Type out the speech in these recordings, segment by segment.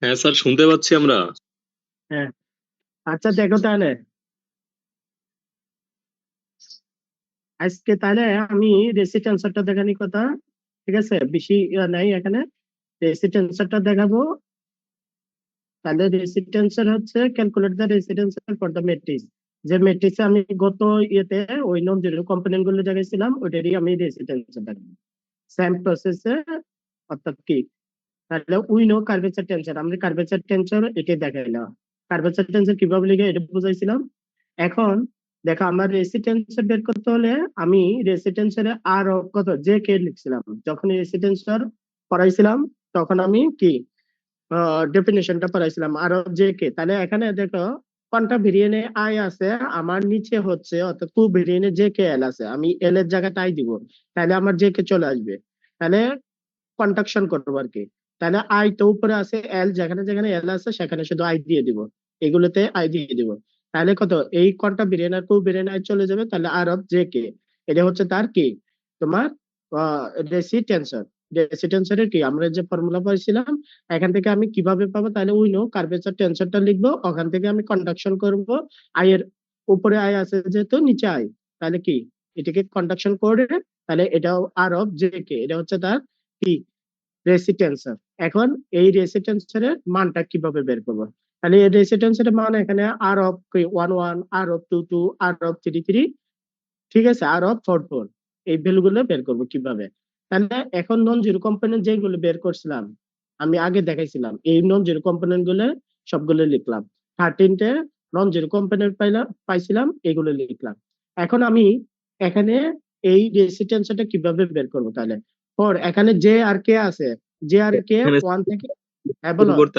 হ্যাঁ স্যার, শুনতে পাচ্ছি আমরা। হ্যাঁ। আচ্ছা দেখো তাহলে আজকে তাহলে আমি রেসিট অ্যান্সারটা দেখানি কথা। ঠিক আছে, বেশি নাই এখানে। রেসিট অ্যান্সারটা দেখাবো। তাহলে রেসিট অ্যান্সার হচ্ছে ক্যালকুলেট দ্য রেসিট অ্যান্সার ফর দ্য ম্যাট্রিক্স। যে ম্যাট্রিক্সে আমি গত ইয়েতে ওই নন জিরো কম্পোনেন্ট গুলো দেখাইছিলাম, ওইটারই আমি রেসিট অ্যান্সার দেখাবো সেম প্রসেসে। অর্থাৎ কি, তাহলে উই নো কার্ভেচার টেনসর, আমরা কার্ভেচার টেনসর এটাই দেখাইলাম। কার্ভেচার টেনসর কিভাবে লিখে এটা বুঝাইছিলাম। এখন দেখো, আমার রেসিটেন্সর বের করতে হলে আমি রেসিটেন্সরে আর কত যে কে লিখছিলাম যখন রেসিটেন্সর পড়াইছিলাম, তখন আমি কি ডেফিনেশনটা পড়াইছিলাম আর যে কে। তাহলে এখানে দেখো কোনটা ভেরিয়েন্টে আই আছে, আমার নিচে হচ্ছে অর্থাৎ টু ভেরিয়েন্টে যে কে এল আছে, আমি এল এর জায়গাটা আই দিব, তাহলে আমার যে কে চলে আসবে। তাহলে কন্ট্রাকশন করবো আর কি। তাহলে আই তো উপরে আছে, এল যেখানে যেখানে এল আছে সেখানে শুধু আই দিয়ে দিব, এগুলোতে আই দিয়ে দিব। তাহলে কত, এই কোনটা বিরিয়ানি আর টু বিরিয়ানি চলে যাবে, তাহলে আর অফ জে কে, এটা হচ্ছে তার কি, তোমার রেসিটেন্সর। রেসিটেন্সরের কি আমরা যে ফর্মুলা পাইছিলাম, এখান থেকে আমি কিভাবে পাবো, তাহলে উই নো কার্ভেচার টেন্সরটা লিখবো, ওখান থেকে আমি কন্ডাকশন করব। আই এর উপরে আই আছে যেহেতু নিচে আই, তাহলে কি এটাকে কন্ডাকশন করে, তাহলে এটাও আর অফ জে কে, এটা হচ্ছে তার কি রেসিটেন্সার। এখন এই রেসিটেন্সারের মানটা কিভাবে বের করবো, তাহলে এই রেসিটেন্সারের মান এখানে R of one one, R of two two, R of three three, ঠিক আছে, আর অফ ফোর ফোর, এই ভ্যালু গুলো বের করবো কিভাবে। তাহলে এখন নন জিরো কম্পোনেন্ট যেগুলো বের করছিলাম, আমি আগে দেখাইছিলাম, এই নন জিরো কম্পোনেন্ট গুলো সবগুলো লিখলাম। 13টে নন জিরো কম্পোনেন্ট পাইছিলাম, এগুলো লিখলাম। এখন আমি এখানে এই রেসিস্ট্যান্সটা কিভাবে বের করবো, তাহলে ফর এখানে জে আর কে আছে, জে আর কে এখানে ওয়ান থেকে। হ্যাঁ বলো। পরিবর্তে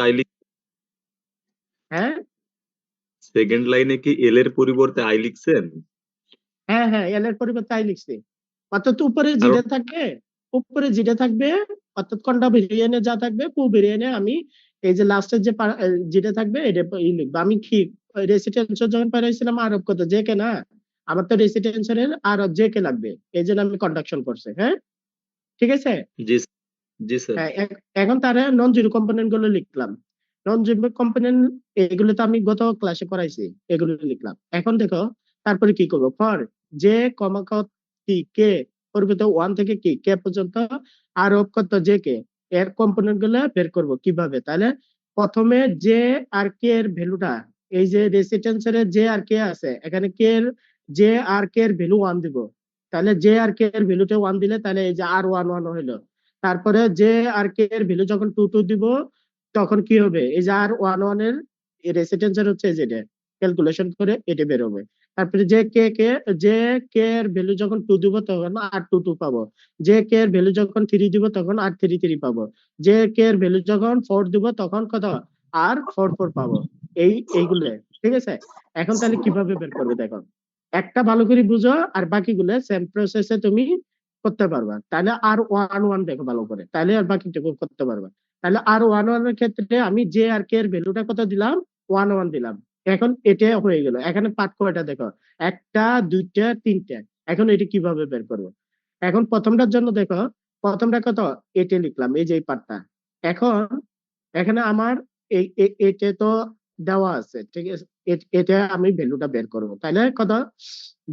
হ্যাঁ সেকেন্ড লাইনে কি এল এর পরিবর্তে আই লিখছেন? হ্যাঁ হ্যাঁ, এল এর পরিবর্তে আই লিখছি। অর্থাৎ উপরে কারণ যেটা থাকবে, উপরে যেটা থাকবে, অর্থাৎ কোনটা ভেরিয়েন্টে যা থাকবে পু ভেরিয়েন্টে আমি এই যে লাস্টের যে যেটা থাকবে এটা লিখবো। আমি কি রেসিডেন্সিয়াল যখন পাইছিলাম আরব কত জে কে না, আমার তো রেসিডেন্সিয়ালের আরব জে কে লাগবে, এই জন্য আমি কন্ডাকশন করছি। হ্যাঁ, ঠিক আছে। জি, জি স্যার। হ্যাঁ, এখন তারা নন জিরো কম্পোনেন্ট গুলো লিখলাম। নন জিরো কম্পোনেন্ট এগুলো তো আমি গত ক্লাসে পড়াইছি, এগুলো লিখলাম। এখন দেখো তারপরে কি করবো, ফর যে কমা কি কে পরিবর্তে ওয়ান থেকে কি কে পর্যন্ত আর কত যে কে, এর কম্পোনেন্ট গুলো বের করব কিভাবে। তাহলে প্রথমে যে আর কে এর ভ্যালুটা, এই যে রেসিস্ট্যান্সের যে আর কে আছে এখানে কে এর, যে আর কে এর ভ্যালু ওয়ান দিব। তাহলে যে আর কে এর ভ্যালুটা ওয়ান দিলে তাহলে এই যে আর ওয়ান ওয়ান হইলো। তারপরে যে আর কে এর ভ্যালু যখন টু টু দিব, তখন কি হবে, এই যে আর ওয়ান ওয়ান এর রেসিস্ট্যান্স হচ্ছে যেটা, ক্যালকুলেশন করে এটা বের হবে। তারপরে যে কে এর ভ্যালু যখন টু দিব তখন আর টু টু পাবো। যে কে এর ভ্যালু যখন থ্রি দিব তখন আর থ্রি থ্রি পাবো। যে কে এর ভ্যালু যখন ফোর দিব তখন কত, আর ফোর ফোর পাবো। এইগুলো, ঠিক আছে। এখন তাহলে কিভাবে বের করবে দেখো, একটা ভালো করে বুঝো আর বাকিগুলো সেম প্রসেসে তুমি করতে পারবা। তাহলে আর ওয়ান ওয়ান দেখো ভালো করে, তাহলে আর বাকিটুকু করতে পারবা। তাহলে আর ওয়ান ওয়ান এর ক্ষেত্রে আমি জে আর কে এর ভ্যালুটা কত দিলাম, ওয়ান ওয়ান দিলাম। এখন এটা হয়ে গেল, এখানে পার্ট কয়টা দেখো, একটা দুইটা তিনটা। এখন এটা কিভাবে বের করবো, এখন প্রথমটার জন্য দেখো, প্রথমটা কত, এটা লিখলাম, এই যে এই পার্টটা। এখন এখানে আমার এটা তো দেওয়া আছে, ঠিক আছে। এটা আমি ভ্যালুটা বের করবো, তাহলে কত,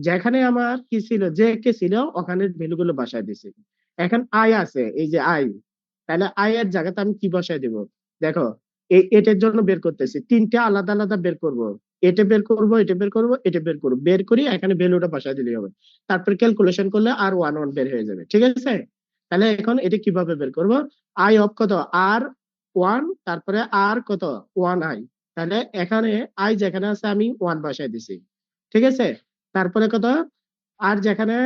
যেখানে আমার কি ছিল যে কে ছিল ওখানে ভ্যালু গুলো বসায় দিছি। এখন আই আছে, এই যে আই, তাহলে আই এর জায়গাতে আমি কি বসায় দিব, দেখো এটার জন্য বের করতেছি, তিনটা আলাদা আলাদা বের করব। এটা বের করব, এটা বের করব, এটা বের করব, বের করি এখানে ভ্যালুটা বসায় দিলেই হবে। তারপর ক্যালকুলেশন করলে আর ওয়ান ওয়ান বের হয়ে যাবে, ঠিক আছে। তাহলে এখন এটা কিভাবে বের করব, আই অফ কত, আর ওয়ান, তারপরে আর কত, ওয়ান আই। তাহলে এখানে আই যেখানে আছে আমি ওয়ান বসাই দিছি, ঠিক আছে। তারপরে কত, আর যেখানে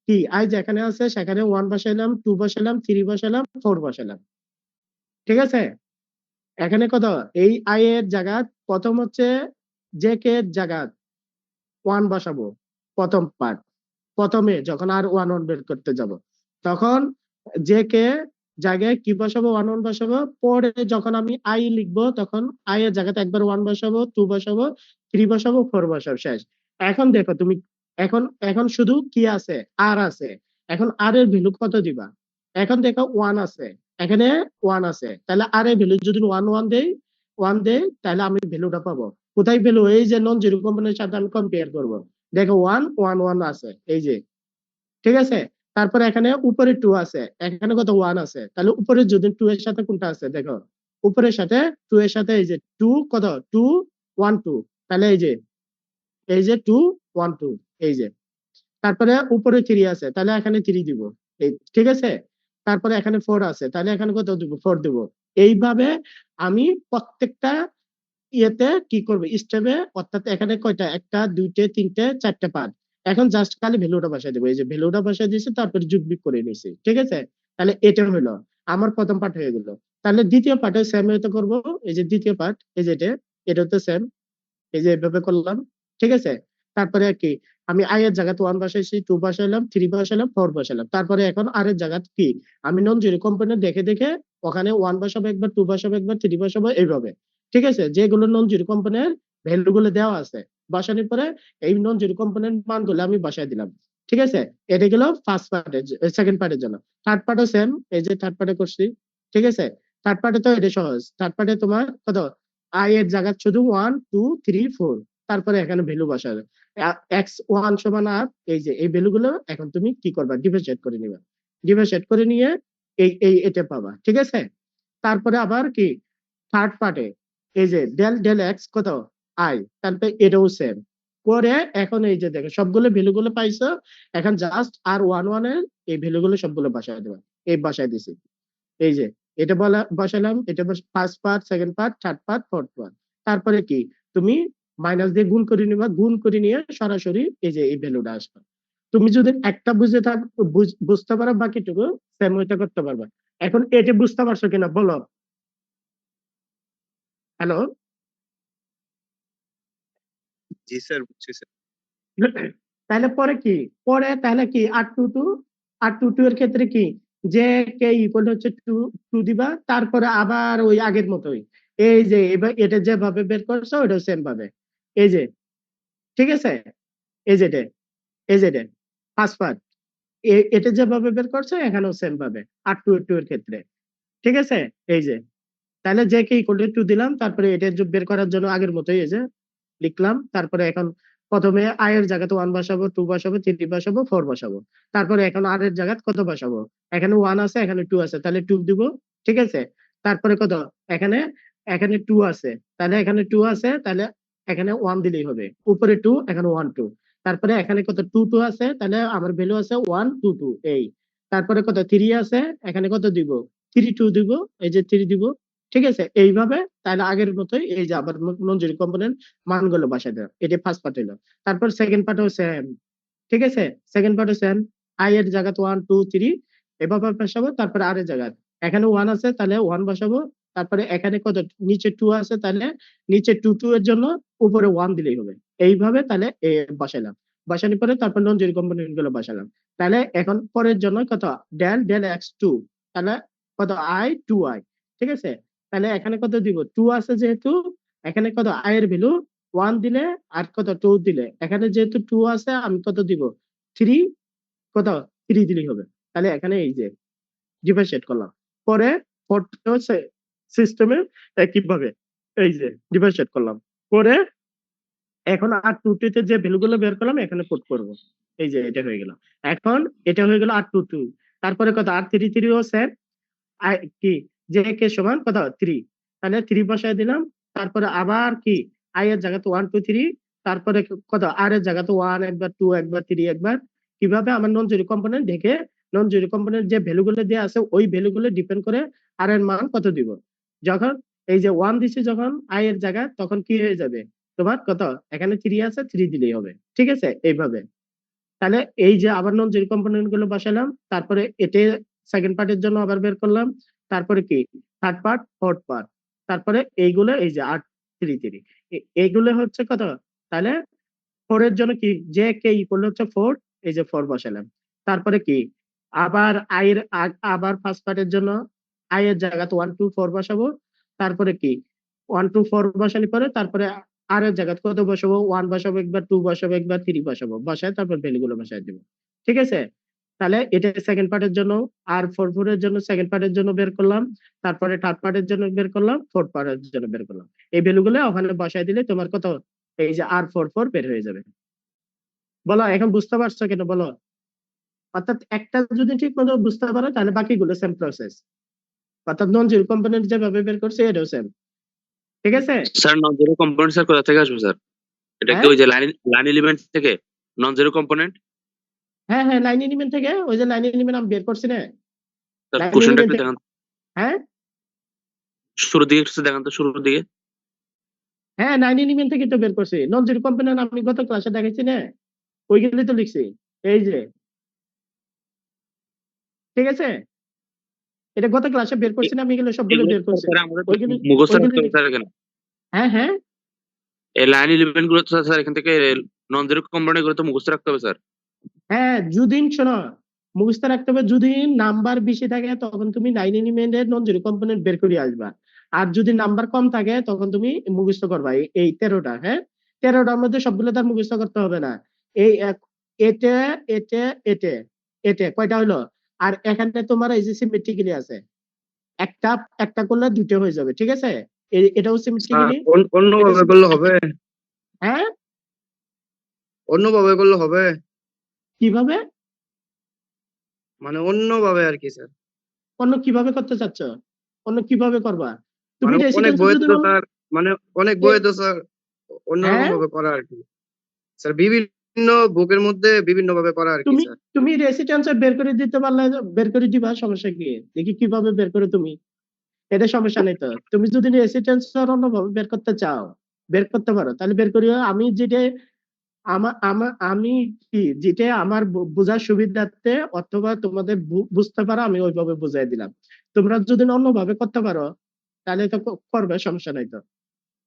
কি আই যেখানে আছে সেখানে ওয়ান বসাইলাম, টু বসাইলাম, থ্রি বসাইলাম, ফোর বসাইলাম, ঠিক আছে। এখানে কত, এই আই এর জায়গা প্রথম হচ্ছে যে কে এর জায়গা ওয়ান বসাবো, প্রথম পার্ট, প্রথমে যখন আর ওয়ান ওয়ান বের করতে যাব, তখন যে কে জায়গায় কি বসাবো, ওয়ান ওয়ান বসাবো। পরে যখন আমি আই লিখবো তখন আই এর জায়গাতে একবার ওয়ান বসাবো, টু বসাবো, থ্রি বসাবো, ফোর বসাবো, শেষ। এখন দেখো তুমি, এখন এখন শুধু কি আছে, আর আছে। এখন আর এর ভ্যালু কত দিবা, এখন দেখো ওয়ান আছে, এখানে ওয়ান আছে, তাহলে আর এর ভ্যালু যদি ওয়ান ওয়ান দেই, ওয়ান দেই তাহলে আমি ভ্যালুটা পাবো। কোথায় ভ্যালু? এই যে নন জিরো কম্পোনেন্টের সাথে আমি কম্পেয়ার করব। দেখো ওয়ান ওয়ান ওয়ান আছে, এই যে, ঠিক আছে। তারপরে এখানে উপরে টু আছে, এখানে কত ওয়ান আছে, তাহলে উপরে যদি টু এর সাথে কোনটা আছে দেখো, উপরের সাথে টু এর সাথে এই যে টু কত, টু ওয়ান টু, তাহলে এই যে টু ওয়ান টু, এই যে। তারপরে উপরে থ্রি আছে, তাহলে এখানে থ্রি দিব, এই, ঠিক আছে। তারপরে এখানে ফোর আছে, তাহলে এখানে কত দিব, ফোর দিব। এইভাবে আমি প্রত্যেকটা ইয়েতে কি করবে, স্টেপে, অর্থাৎ এখানে কয়টা, একটা দুইটে তিনটে চারটে পার্ট। এখন জাস্ট খালি ভ্যালুটা বসাই দেবো, এই যে ভ্যালুটা বসাই দিয়েছি, তারপরে যোগ বিয়োগ করে নিয়েছি, ঠিক আছে। তাহলে এটা হলো আমার প্রথম পার্ট হয়ে গেল। তাহলে দ্বিতীয় পার্টে সেম হয়তো করবো, এই যে দ্বিতীয় পার্ট, এই যে এটা তো সেম, এই যে এভাবে করলাম, ঠিক আছে। তারপরে কি, আমি আই এর জায়গাতে ওয়ান বসাইছি, টু বসাইলাম, থ্রি বসাইলাম, ফোর বসাইলাম। তারপরে এখন আর এর জায়গা কি, আমি নন জিরো কম্পোনেন্ট দেখে দেখে ওখানে ওয়ান বসাবো একবার, টু বসাবো একবার, থ্রি বসাবো, এইভাবে, ঠিক আছে। যেগুলো নন জিরো কম্পোনেন্ট ভ্যালু গুলো দেওয়া আছে, বসানোর পরে এই নন জিরো কম্পোনেন্ট মান গুলো আমি বসাই দিলাম, ঠিক আছে। এটা গেল ফার্স্ট পার্টের, সেকেন্ড পার্টের জন্য। থার্ড পার্টও সেম, এই যে থার্ড পার্টে করছি, ঠিক আছে। থার্ড পার্টে তো এটা সহজ, থার্ড পার্টে তোমার কত, আই এর জায়গা শুধু ওয়ান টু থ্রি ফোর, তারপরে এখানে ভ্যালু বসাবে, এক্স ওয়ান সমান আর, এই যে এই ভ্যালু গুলো এখন তুমি কি করবা, ডিফারেন্সিয়েট করে নিবা, ডিফারেন্সিয়েট করে নিয়ে এটা পাবা, ঠিক আছে। তারপরে আবার কি, থার্ড পার্টে এই যে ডেল ডেল এক্স কত, আই, তারপরে এটাও সেম করে। এখন এই যে দেখো সবগুলো ভ্যালু গুলো পাইছো, এখন জাস্ট আর ওয়ান ওয়ান এর এই ভ্যালু গুলো সবগুলো বসায় দেবা, এই বসায় দিছি, এই যে এটা বসালাম, এটা first part, second part, third part, fourth part. তারপরে কি, তুমি মাইনাস দিয়ে গুণ করে নিবা, গুণ করে নিয়ে সরাসরি এই যে এই ভ্যালুটা আসবে। তুমি যদি একটা বুঝতে পারো, বাকিটুকু সেম ওইটা করতে পারবা। এখন এটা বুঝতে পারছো কিনা বলো? হ্যালো? জি স্যার, বুঝছি স্যার। তাহলে পরে কি, পরে তাহলে কি আর টু টু এর ক্ষেত্রে কি, যে কে ইকুয়াল হচ্ছে টু, টু দিবা, তারপরে আবার ওই আগের মতোই, এই যে এবার এটা যেভাবে বের করছো ওটা সেম ভাবে, এই যে, ঠিক আছে। এই যে ফার্স্ট পার্ট, এটা যেভাবে বের করছো এখানেও সেম ভাবে, আর টু টু এর ক্ষেত্রে, ঠিক আছে। এই যে, তাহলে যে কে ইকুয়াল টু দিলাম, তারপরে এটা বের করার জন্য আগের মতোই এই যে লিখলাম। তারপরে এখন প্রথমে আই এর জায়গাতে ওয়ান বসাবো, টু বসাবো, থ্রি বসাবো, ফোর বসাবো। তারপরে এখন আর এর জায়গাতে কত বসাবো, এখানে ওয়ান আছে, এখানে টু আছে, তাহলে টু দিব, ঠিক আছে। তারপরে কত, এখানে এখানে টু আছে, তাহলে এখানে টু আছে, তাহলে এখানে ওয়ান দিলেই হবে, উপরে টু, এখানে ওয়ান টু। তারপরে এখানে কত, টু টু আছে, তাহলে আমার ভ্যালু আছে ওয়ান টু টু, এই। তারপরে কত, থ্রি আছে, এখানে কত দিব, থ্রি টু দিব, এই যে থ্রি দিব, ঠিক আছে। এইভাবে তাহলে আগের মতোই এই যে আবার নন জিরো কম্পোনেন্ট মানগুলো বসাই দেওয়া, এটা ফার্স্ট পার্ট হলো। তারপর সেকেন্ড পার্টও সেম, ঠিক আছে। সেকেন্ড পার্টও সেম, আই এর জায়গাতে ওয়ান টু থ্রি এভাবে বসাবো। তারপরে আর এর জায়গায় এখানে ওয়ান আছে, তাহলে ওয়ান বসাবো। তারপরে এখানে কত, নিচে টু আছে, তাহলে নিচে টু টু এর জন্য উপরে ওয়ান দিলেই হবে। এইভাবে তাহলে বসাইলাম, বসানোর পরে তারপর নন জিরো কম্পোনেন্ট গুলো বসালাম। তাহলে এখন পরের জন্য কত, ডেল ডেল এক্স টু, তাহলে কত, আই টু আই, ঠিক আছে। তাহলে এখানে কত দিব, টু আছে যেহেতু, এখানে কত, আই এর ভ্যালু ওয়ান দিলে, আর কত, টু দিলে, এখানে যেহেতু টু আছে আমি কত দিব, থ্রি, কত, থ্রি দিলেই হবে। তাহলে এখানে এই যে ডিফারেন্সিয়েট করলাম, পরে সিস্টেমে একইভাবে এই যে ডিফারেন্সিয়েট করলাম, করে এখন আর টু টু তে যে ভ্যালু গুলো বের করলাম এখানে পুট করব, এই যে এটা হয়ে গেল। এখন এটা হয়ে গেল আর টু টু। তারপরে কত, আর থ্রি থ্রি ও সেম, কি, জে কে সমান কত, থ্রি, তাহলে থ্রি বসায় দিলাম। তারপরে আবার কি, আই এর জায়গাতে ওয়ান টু থ্রি, তারপরে কত, আর এর জায়গাতে ওয়ান একবার, টু একবার, থ্রি একবার। কিভাবে, আমার নন জিরো কম্পোনেন্ট দেখে, নন জিরো কম্পোনেন্ট যে ভ্যালু গুলো দেওয়া আছে ওই ভ্যালু গুলো ডিপেন্ড করে আর এর মান কত দিব। যখন এই যে ওয়ান দিছি যখন আই এর জায়গায়, তখন কি হয়ে যাবে, তোমার কত, এখানে থ্রি আছে, থ্রি দিলেই হবে, ঠিক আছে। এইভাবে তাহলে এই যে আবার নন জিরো কম্পোনেন্ট গুলো বসালাম, তারপরে এতে সেকেন্ড পার্টের জন্য আবার বের করলাম। তারপরে কি, থার্ড পার্ট, ফোর্থ পার্ট, তারপরে এইগুলো এই যে আর থ্রি থ্রি, এইগুলো হচ্ছে কত, তাহলে ফোর এর জন্য কি, যে কে ইকুয়াল হচ্ছে ফোর, এই যে ফোর বসালাম। তারপরে কি, আবার আই এর আবার ফার্স্ট পার্টের জন্য আই এর জায়গাতে ওয়ান টু ফোর বসাবো। তারপরে কি, ওয়ান টু ফোর বসানোর পরে তারপরে আর এর জায়গাতে কত বসাবো, ওয়ান বসাবো একবার, টু বসাবো একবার, থ্রি বসাবো, বসায় তারপর ভ্যালু গুলো বসায় দিব, ঠিক আছে। তাহলে এটা সেকেন্ড পার্টের জন্য, আর 4 এর জন্য সেকেন্ড পার্টের জন্য বের করলাম, তারপরে থার্ড পার্টের জন্য বের করলাম, ফোর্থ পার্টের জন্য বের করলাম। এই ভ্যালুগুলো ওখানে বসাই দিলে তোমার কত, এই যে R44 বের হয়ে যাবে। বলো এখন বুঝতে পারছো কেন বলো? অর্থাৎ একটা যদি ঠিক মতো বুঝতে পারো তাহলে বাকিগুলো সেম প্রসেস। অর্থাৎ নন জিরো কম্পোনেন্ট যেভাবে বের করছে এটাও সেম। ঠিক আছে? Sir non zero component sir কোথা থেকে আসবে স্যার? এটা কি হ্যাঁ ওই যে লাইন লাইন এলিমেন্ট থেকে নন জিরো কম্পোনেন্ট? হ্যাঁ হ্যাঁ, লাইন এলিমেন্ট থেকে, ওই যে লাইন এলিমেন্ট আমি বের করছি না, স্যার লাইন কোশ্চেনটা এলিমেন্ট একটু থেকে। দেখান, হ্যাঁ শুরুর দিকে একটু দেখান তো, শুরুর দিকে। হ্যাঁ, লাইন এলিমেন্ট থেকে তো বের করছি। নন জিরো কম্পোনেন্ট আমি গত ক্লাসে দেখাইছি না, ওইগুলি তো লিখছি। এই যে, ঠিক আছে, এটা গত ক্লাসে বের করছি না, আমি এগুলো সবগুলো এগুলো বের করছি। স্যার আমাদের ওইগুলি মুখস্থ ওইগুলি রাখতে হবে লিখছি। স্যার এখানে। হ্যাঁ হ্যাঁ এই লাইন এলিমেন্ট গুলো তো স্যার এখান থেকে নন জিরো কম্পোনেন্ট গুলো তো মুখস্থ রাখতে হবে স্যার। হ্যাঁ, যদি শোনো, মুখস্থ রাখতে হবে, যদি নাম্বার বেশি থাকে তখন তুমি লাইন এলিমেন্টের নন জিরো কম্পোনেন্ট বের করে আসবা। আর যদি নাম্বার কম থাকে তখন তুমি মুখস্থ করবা এই 13টা। হ্যাঁ, 13টার মধ্যে সবগুলো তার মুখস্থ করতে হবে না। এই এটে এটে এটে এটে কয়টা হলো? আর এখানে তোমার এই যে সিমেট্রিক্যালি আছে, একটা একটা করলে দুটো হয়ে যাবে। ঠিক আছে, এটাও স্যার সিমেট্রিক্যালি। অন্যভাবে করলে হবে? হ্যাঁ, অন্যভাবে করলে হবে? কিভাবে? মানে অন্যভাবে আর কি স্যার? অন্য কিভাবে করতে চাচ্ছ? অন্য কিভাবে করবা? তুমি মানে অনেক রেসিডেন্সি বইয়ে যদি তো বলো। স্যার, মানে অনেক এ, বইয়ে তো স্যার অন্যরকম হ্যাঁ, ভাবে করা আর কি স্যার, বিভিন্ন বুকের মধ্যে বিভিন্ন ভাবে করা আর কি তুমি স্যার। তুমি রেসিডেন্সি বের করে দিতে পারলে বের করে দিবা, সমস্যা কি? দেখি কিভাবে বের করে তুমি, এটা সমস্যা নেই তো। তুমি যদি রেসিডেন্সি অন্যভাবে বের করতে চাও, বের করতে পারো, তাহলে বের করিও। আমি যেটা আমি কি যেটা আমার বোঝার সুবিধার্থে অথবা তোমাদের বুঝতে পারো আমি ওইভাবে বুঝাই দিলাম। তোমরা যদি অন্যভাবে করতে পারো তাহলে তো করবে, সমস্যা নাই তো।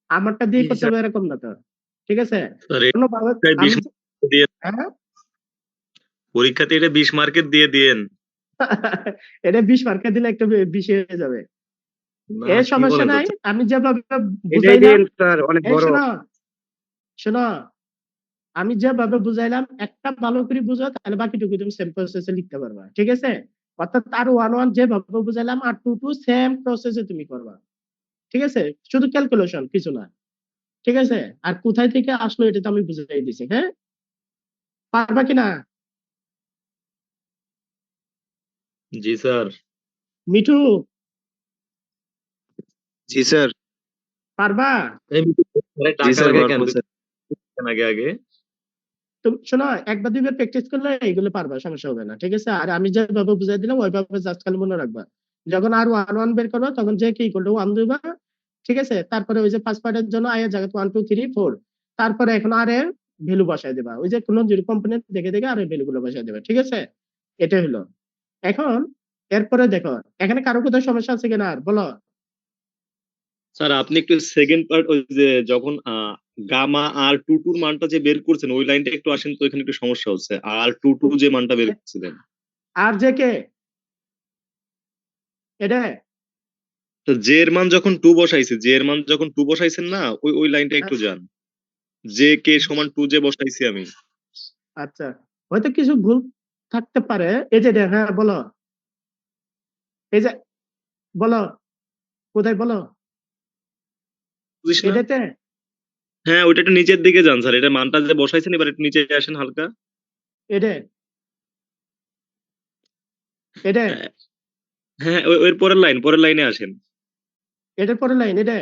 আমারটা দিয়ে জি করতে স্যার। হবে এরকম না তো। ঠিক আছে, স্যার অন্যভাবে এটা 20 আমি মার্কের দিয়ে, হ্যাঁ পরীক্ষাতে এটা 20 মার্কের দিয়ে দিয়েন। এটা 20 মার্কা দিলে একটু বেশি হয়ে যাবে। না এ কি সমস্যা বলেন নাই, চাচা? আমি যেভাবে এটাই বুঝাইলাম। দিন স্যার, অনেক এই বড়। শোনো শোনো, আমি যেভাবে বুঝাইলাম একটা ভালো করে বুঝো, তাহলে বাকিটুকু তুমি সেম প্রসেসে লিখতে পারবা। ঠিক আছে, অর্থাৎ আর 1 1 যেভাবে বুঝাইলাম আর 2 2 সেম প্রসেসে তুমি করবা। ঠিক আছে, শুধু ক্যালকুলেশন, কিছু না। ঠিক আছে, আর কোথায় থেকে আসলো এটা তো আমি বুঝাই দিছি। হ্যাঁ, পারবা কিনা? জি স্যার। মিঠু, জি স্যার। পারবা? এই আরে জি টাকা স্যার, লাগে কেন? পারবো স্যার। আগে আগে তুমি শোনো, একবার দুইবার প্র্যাকটিস করলে এগুলো পারবা, সমস্যা হবে না। ঠিক আছে, আর আমি যেভাবে বুঝাই দিলাম ওইভাবে জাস্ট খালি মনে রাখবা। যখন আর 1 1 বের করো তখন যে কি করলো 1 দিবা। ঠিক আছে, তারপরে ওই যে ফার্স্ট পার্টের জন্য আয়ের জায়গায় 1 2 3 4, তারপরে এখন আর এর ভ্যালু বসায় দিবা, ওই যে কোন জিরো কম্পোনেন্ট দেখে দেখে আর এর ভ্যালু গুলো বসায় দিবা। ঠিক আছে, এটাই হলো। এখন এরপরে দেখো এখানে কারো কোথাও সমস্যা আছে কিনা আর বলো। স্যার আপনি একটু সেকেন্ড পার্ট, ওই যে যখন গামা আর টু টুর মানটা যে বের করছেন ওই লাইনটা একটু আসেন তো, এখানে একটু সমস্যা হচ্ছে। আর টু টু যে মানটা বের করছিলেন, আর যে কে এটা, তো জে এর মান যখন টু বসাইছে, জে এর মান যখন টু বসাইছেন না, ওই ওই লাইনটা একটু যান। জে কে সমান টু জে বসাইছি আমি। আচ্ছা, হয়তো কিছু ভুল থাকতে পারে। এই যে হ্যাঁ বলো, এই যে বলো, কোথায় বলো? বুঝিস না? এটাতে, হ্যাঁ ওইটা একটু নিচের দিকে যান স্যার, এটা মানটা যে বসাইছেন এবার একটু নিচে আসেন হালকা। এটা এটা হ্যাঁ হ্যাঁ, ওই পরের লাইনে আসেন। এটার পরে লাইন এটা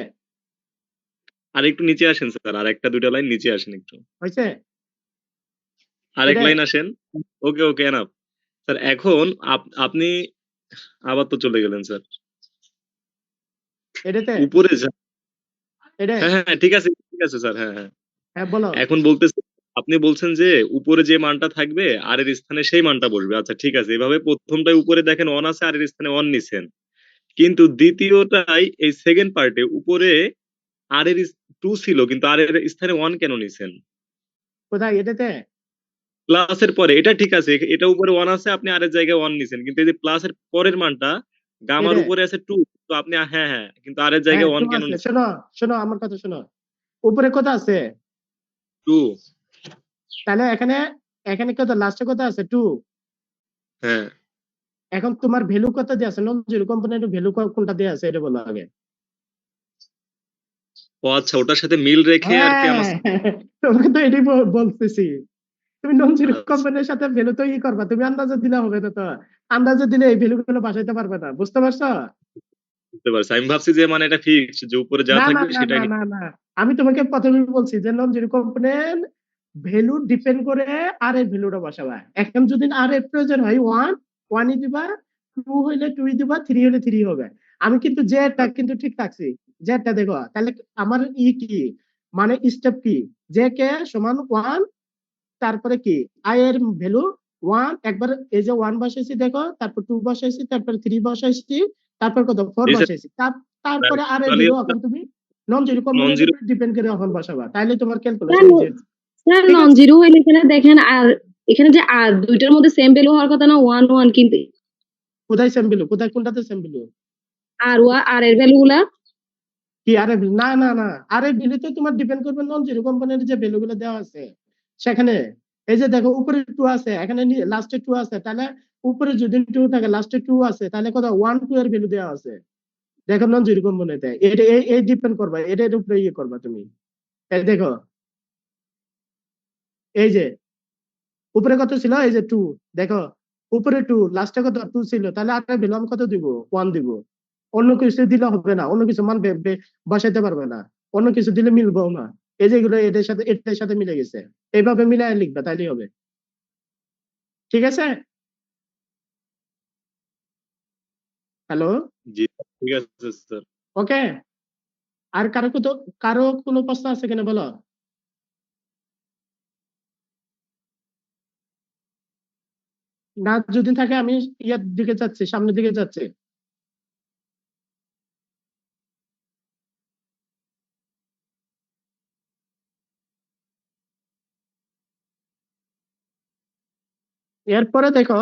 আর একটু নিচে আসেন স্যার, আর একটা দুইটা লাইন নিচে আসেন একটু। হয়েছে। আর এক এটা লাইন আসেন। ওকে ওকে এনাফ। স্যার এখন আপনি আবার তো চলে গেলেন স্যার। এটাতে উপরে যান। এটা হ্যাঁ হ্যাঁ ঠিক আছে স্যার, হ্যাঁ হ্যাঁ। হ্যাঁ বলো। এখন বলতেছি, আপনি বলছেন যে উপরে যে মানটা থাকবে আর এর স্থানে সেই মানটা বসবে। আচ্ছা ঠিক আছে, এভাবে প্রথমটাই উপরে দেখেন ওয়ান আছে আর এর স্থানে ওয়ান নিছেন, কিন্তু দ্বিতীয়টাই এই সেকেন্ড পার্টে উপরে আর এর টু ছিল কিন্তু আর এর স্থানে ওয়ান কেন নিছেন? কোথায় এটাতে? প্লাসের পরে এটা ঠিক আছে, এটা উপরে ওয়ান আছে আপনি আর এর জায়গায় ওয়ান নিছেন, কিন্তু এই যে প্লাসের পরের মানটা গামার এটা উপরে আছে টু, তো আপনি হ্যাঁ হ্যাঁ, কিন্তু আর এর হ্যাঁ জায়গায় ওয়ান টু কেন আছে। নিছেন? শোনো শোনো, আমার কথা শোনো, উপরে কথা আছে, টু। তাহলে এখানে এখানে কত লাস্টে কথা আছে টু। হ্যাঁ। এখন তোমার ভ্যালু কত দেয়া আছে, নন জিরো কম্পোনেন্টের ভ্যালু কোনটা দেয়া আছে এটা বলো আগে। ও আচ্ছা, ওটার সাথে মিল রেখে আর কি আমার। হ্যাঁ, তোমাকে তো এটাই বলতেছি। তুমি নন জিরো আচ্ছা, কম্পোনেন্টের সাথে ভ্যালু তো করবা, তুমি আন্দাজে দিলে হবে না তো। আন্দাজে দিলে এই ভ্যালু গুলো বাসাইতে পারবে না, বুঝতে পারছো? বুঝতে পারছি। আমি ভাবছি যে মানে এটা ফিক্স, যে উপরে যা না না থাকবে না সেটাই না না না, আমি তোমাকে প্রথমে বলছি যে non zero component value depend করে আর এর ভ্যালুটা বসাবা। এখন যদি আর এর প্রয়োজন হয় ওয়ান, ওয়ানই দিবা, টু হইলে টুই দিবা, থ্রি হলে থ্রি হবে। আমি কিন্তু জেডটা কিন্তু ঠিক রাখছি। জেডটা দেখো তাহলে আমার কি মানে স্টেপ কি, জে কে সমান ওয়ান, তারপরে কি আই এর ভ্যালু ওয়ান, একবার এই যে ওয়ান বসাইছি দেখো, তারপর টু বসাইছি, তারপর থ্রি বসাইছি, তারপর কত ফোর বসাইছি, তারপরে আর এর ভ্যালু এখন তুমি নন জিরো নন কম্পোনেন্টের জিরো। উপর ডিপেন্ড করে এখন বসাবা, তাইলে তোমার স্যার ক্যালকুলেশন ইজি। স্যার ঠিক নন আছে, জিরো হইলে এখানে দেখেন, আর এখানে যে আর দুইটার মধ্যে সেম ভ্যালু হওয়ার কথা না, ওয়ান ওয়ান, কিন্তু কোথায় সেম ভ্যালু, কোথায় কোনটাতে সেম ভ্যালু? আর এর ভ্যালু গুলা কি আরে না না না, আরে ভ্যালুতে তোমার ডিপেন্ড করবে নন জিরো কম্পোনেন্টের যে ভ্যালু গুলো দেওয়া আছে সেখানে। এই যে দেখো উপরে টু আছে, এখানে লাস্টে টু আছে, তাহলে উপরে যদি টু থাকে লাস্টে টু আছে, তাহলে কত ওয়ান টু এর ভ্যালু দেওয়া আছে। দেখো নন জিরো কম্পোনেন্টে এটা এই ডিপেন্ড করবা, এটার উপরে ইয়ে করবা তুমি। এই দেখো এই যে উপরে কত ছিল, এই যে টু, দেখো উপরে টু লাস্টে কত টু ছিল, তাহলে আর ভ্যালু আমি কত দিব, ওয়ান দিব। অন্য কিছু দিলে হবে না, অন্য কিছু মান বসাইতে পারবে না, অন্য কিছু দিলে মিলবো না। এই যে এগুলো এটার সাথে মিলে গেছে, এইভাবে মিলাই লিখবা তাইলেই হবে। ঠিক আছে, হ্যালো, জি, ঠিক আছে স্যার। ওকে। আর কারো কোনো প্রশ্ন আছে কিনা বলো? না যদি থাকে আমি ইয়ার দিকে যাচ্ছি, সামনের দিকে যাচ্ছি। এরপরে দেখো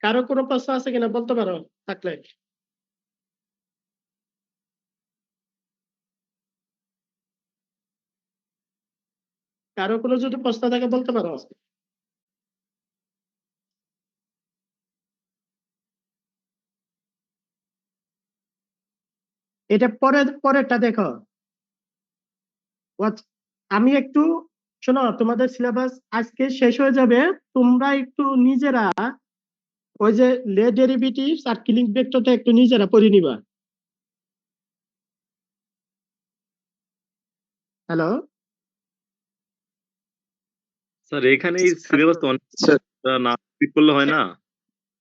কারো কোনো প্রশ্ন আছে কিনা বলতে পারো থাকলে। কারো কোনো যদি প্রশ্ন থাকে বলতে পারো। এটা পরেরটা দেখো। আমি একটু শোনো, তোমাদের সিলেবাস আজকে শেষ হয়ে যাবে, তোমরা একটু নিজেরা ওই যে লে ডেরিভেটিভস আর কিলিং ভেক্টরটা একটু নিজেরা পড়ে নিবা। হ্যালো, স্যার এখানে এই সিলেবাস তো অনেক স্যার না ঠিক করলে হয় না।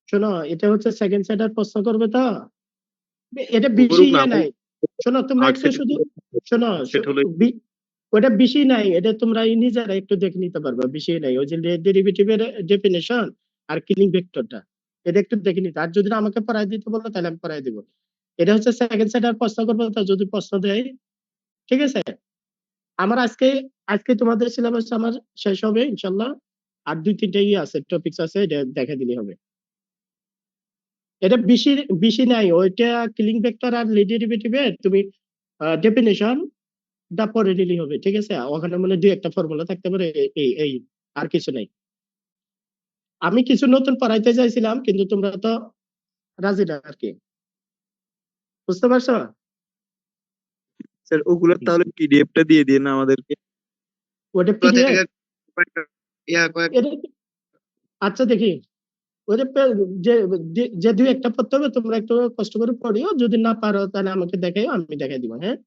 শোনো এটা হচ্ছে সেকেন্ড সেটার প্রশ্ন করবে তো, এটা বেশি করুক না, ইয়ে নাই। শোনো তোমরা আর্ট একটু সেট শুধু শোনো, সেট হলে। ওটা বেশি নাই, এটা তোমরা নিজেরা একটু দেখে নিতে পারবা, বেশি নাই। ওই যে ডেরিভেটিভের ডেফিনেশন আর কিলিং ভেক্টরটা এটা একটু দেখে নিতে, আর যদি না আমাকে পড়াই দিতে বলো তাহলে আমি পড়াই দিব। এটা হচ্ছে সেকেন্ড সেটার প্রশ্ন করবো, তা যদি প্রশ্ন দেয় ঠিক আছে। আমার আজকে আজকে তোমাদের সিলেবাস আমার শেষ হবে ইনশাল্লাহ। আর দুই তিনটা ইয়ে আছে, টপিকস আছে, এটা দেখা দিলে হবে। এটা বেশি বেশি নাই, ওইটা কিলিং ভেক্টর আর লিড ডেরিভেটিভের তুমি ডেফিনেশন দা পরে নিলেই হবে, ঠিক আছে। ওখানে মানে দুই একটা ফর্মুলা থাকতে পারে, এই এই আর কিছু নাই। আমি কিছু নতুন পড়াইতে চাইছিলাম কিন্তু তোমরা তো রাজি না আর কি, বুঝতে পারছো? স্যার ওগুলো তাহলে পিডিএফটা দিয়ে দিন আমাদেরকে। ওটা ওগুলো পিডিএফ, থেকে কয়েকটা কয়েক এটা আচ্ছা দেখি ওটা যে যে দুই একটা পড়তে হবে, তোমরা একটু কষ্ট করে পড়িও, যদি না পারো তাহলে আমাকে দেখাইও, আমি দেখাই দিব, হ্যাঁ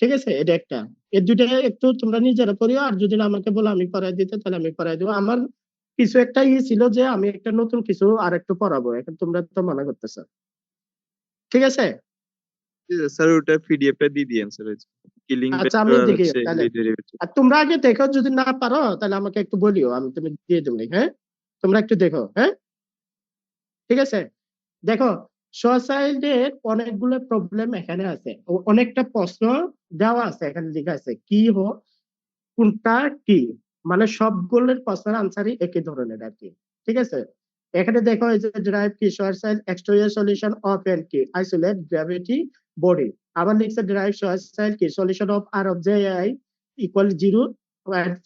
ঠিক আছে। এটা একটা, এর দুইটা একটু তোমরা নিজেরা পড়িও, আর যদি না আমাকে বলো আমি পড়াই দিতে তাহলে আমি পড়াই দেবো। আমার কিছু একটা ইয়ে ছিল যে আমি একটা নতুন কিছু আর একটু পড়াবো, এখন তোমরা তো মানা করতেছো, ঠিক আছে। স্যার ওটা পিডিএফটা দিয়ে দিয়েন স্যার, কিলিং আচ্ছা ভেক্টর আমি আর দেখি হচ্ছে তাহলে, ডেরিভেটিভ। আর তোমরা আগে দেখো, যদি না পারো তাহলে আমাকে একটু বলিও, আমি তুমি দিয়ে দেবো, হ্যাঁ তোমরা একটু দেখো, হ্যাঁ ঠিক আছে। দেখো সোসাইটির অনেকগুলো প্রবলেম এখানে আছে, অনেকটা প্রশ্ন দেওয়া আছে, এখানে লেখা আছে কি কোনটা কি, মানে সবগুলোর প্রশ্নের আনসারই একই ধরনের আর কি, ঠিক আছে। এখানে দেখো এই যে ড্রাইভ কি সোসাইল এক্সটেরিয়র সলিউশন অফ এন কি আইসোলেট গ্র্যাভিটি বডি, আবার লিখছে ড্রাইভ সোসাইল কি সলিউশন অফ আর of J I equal 0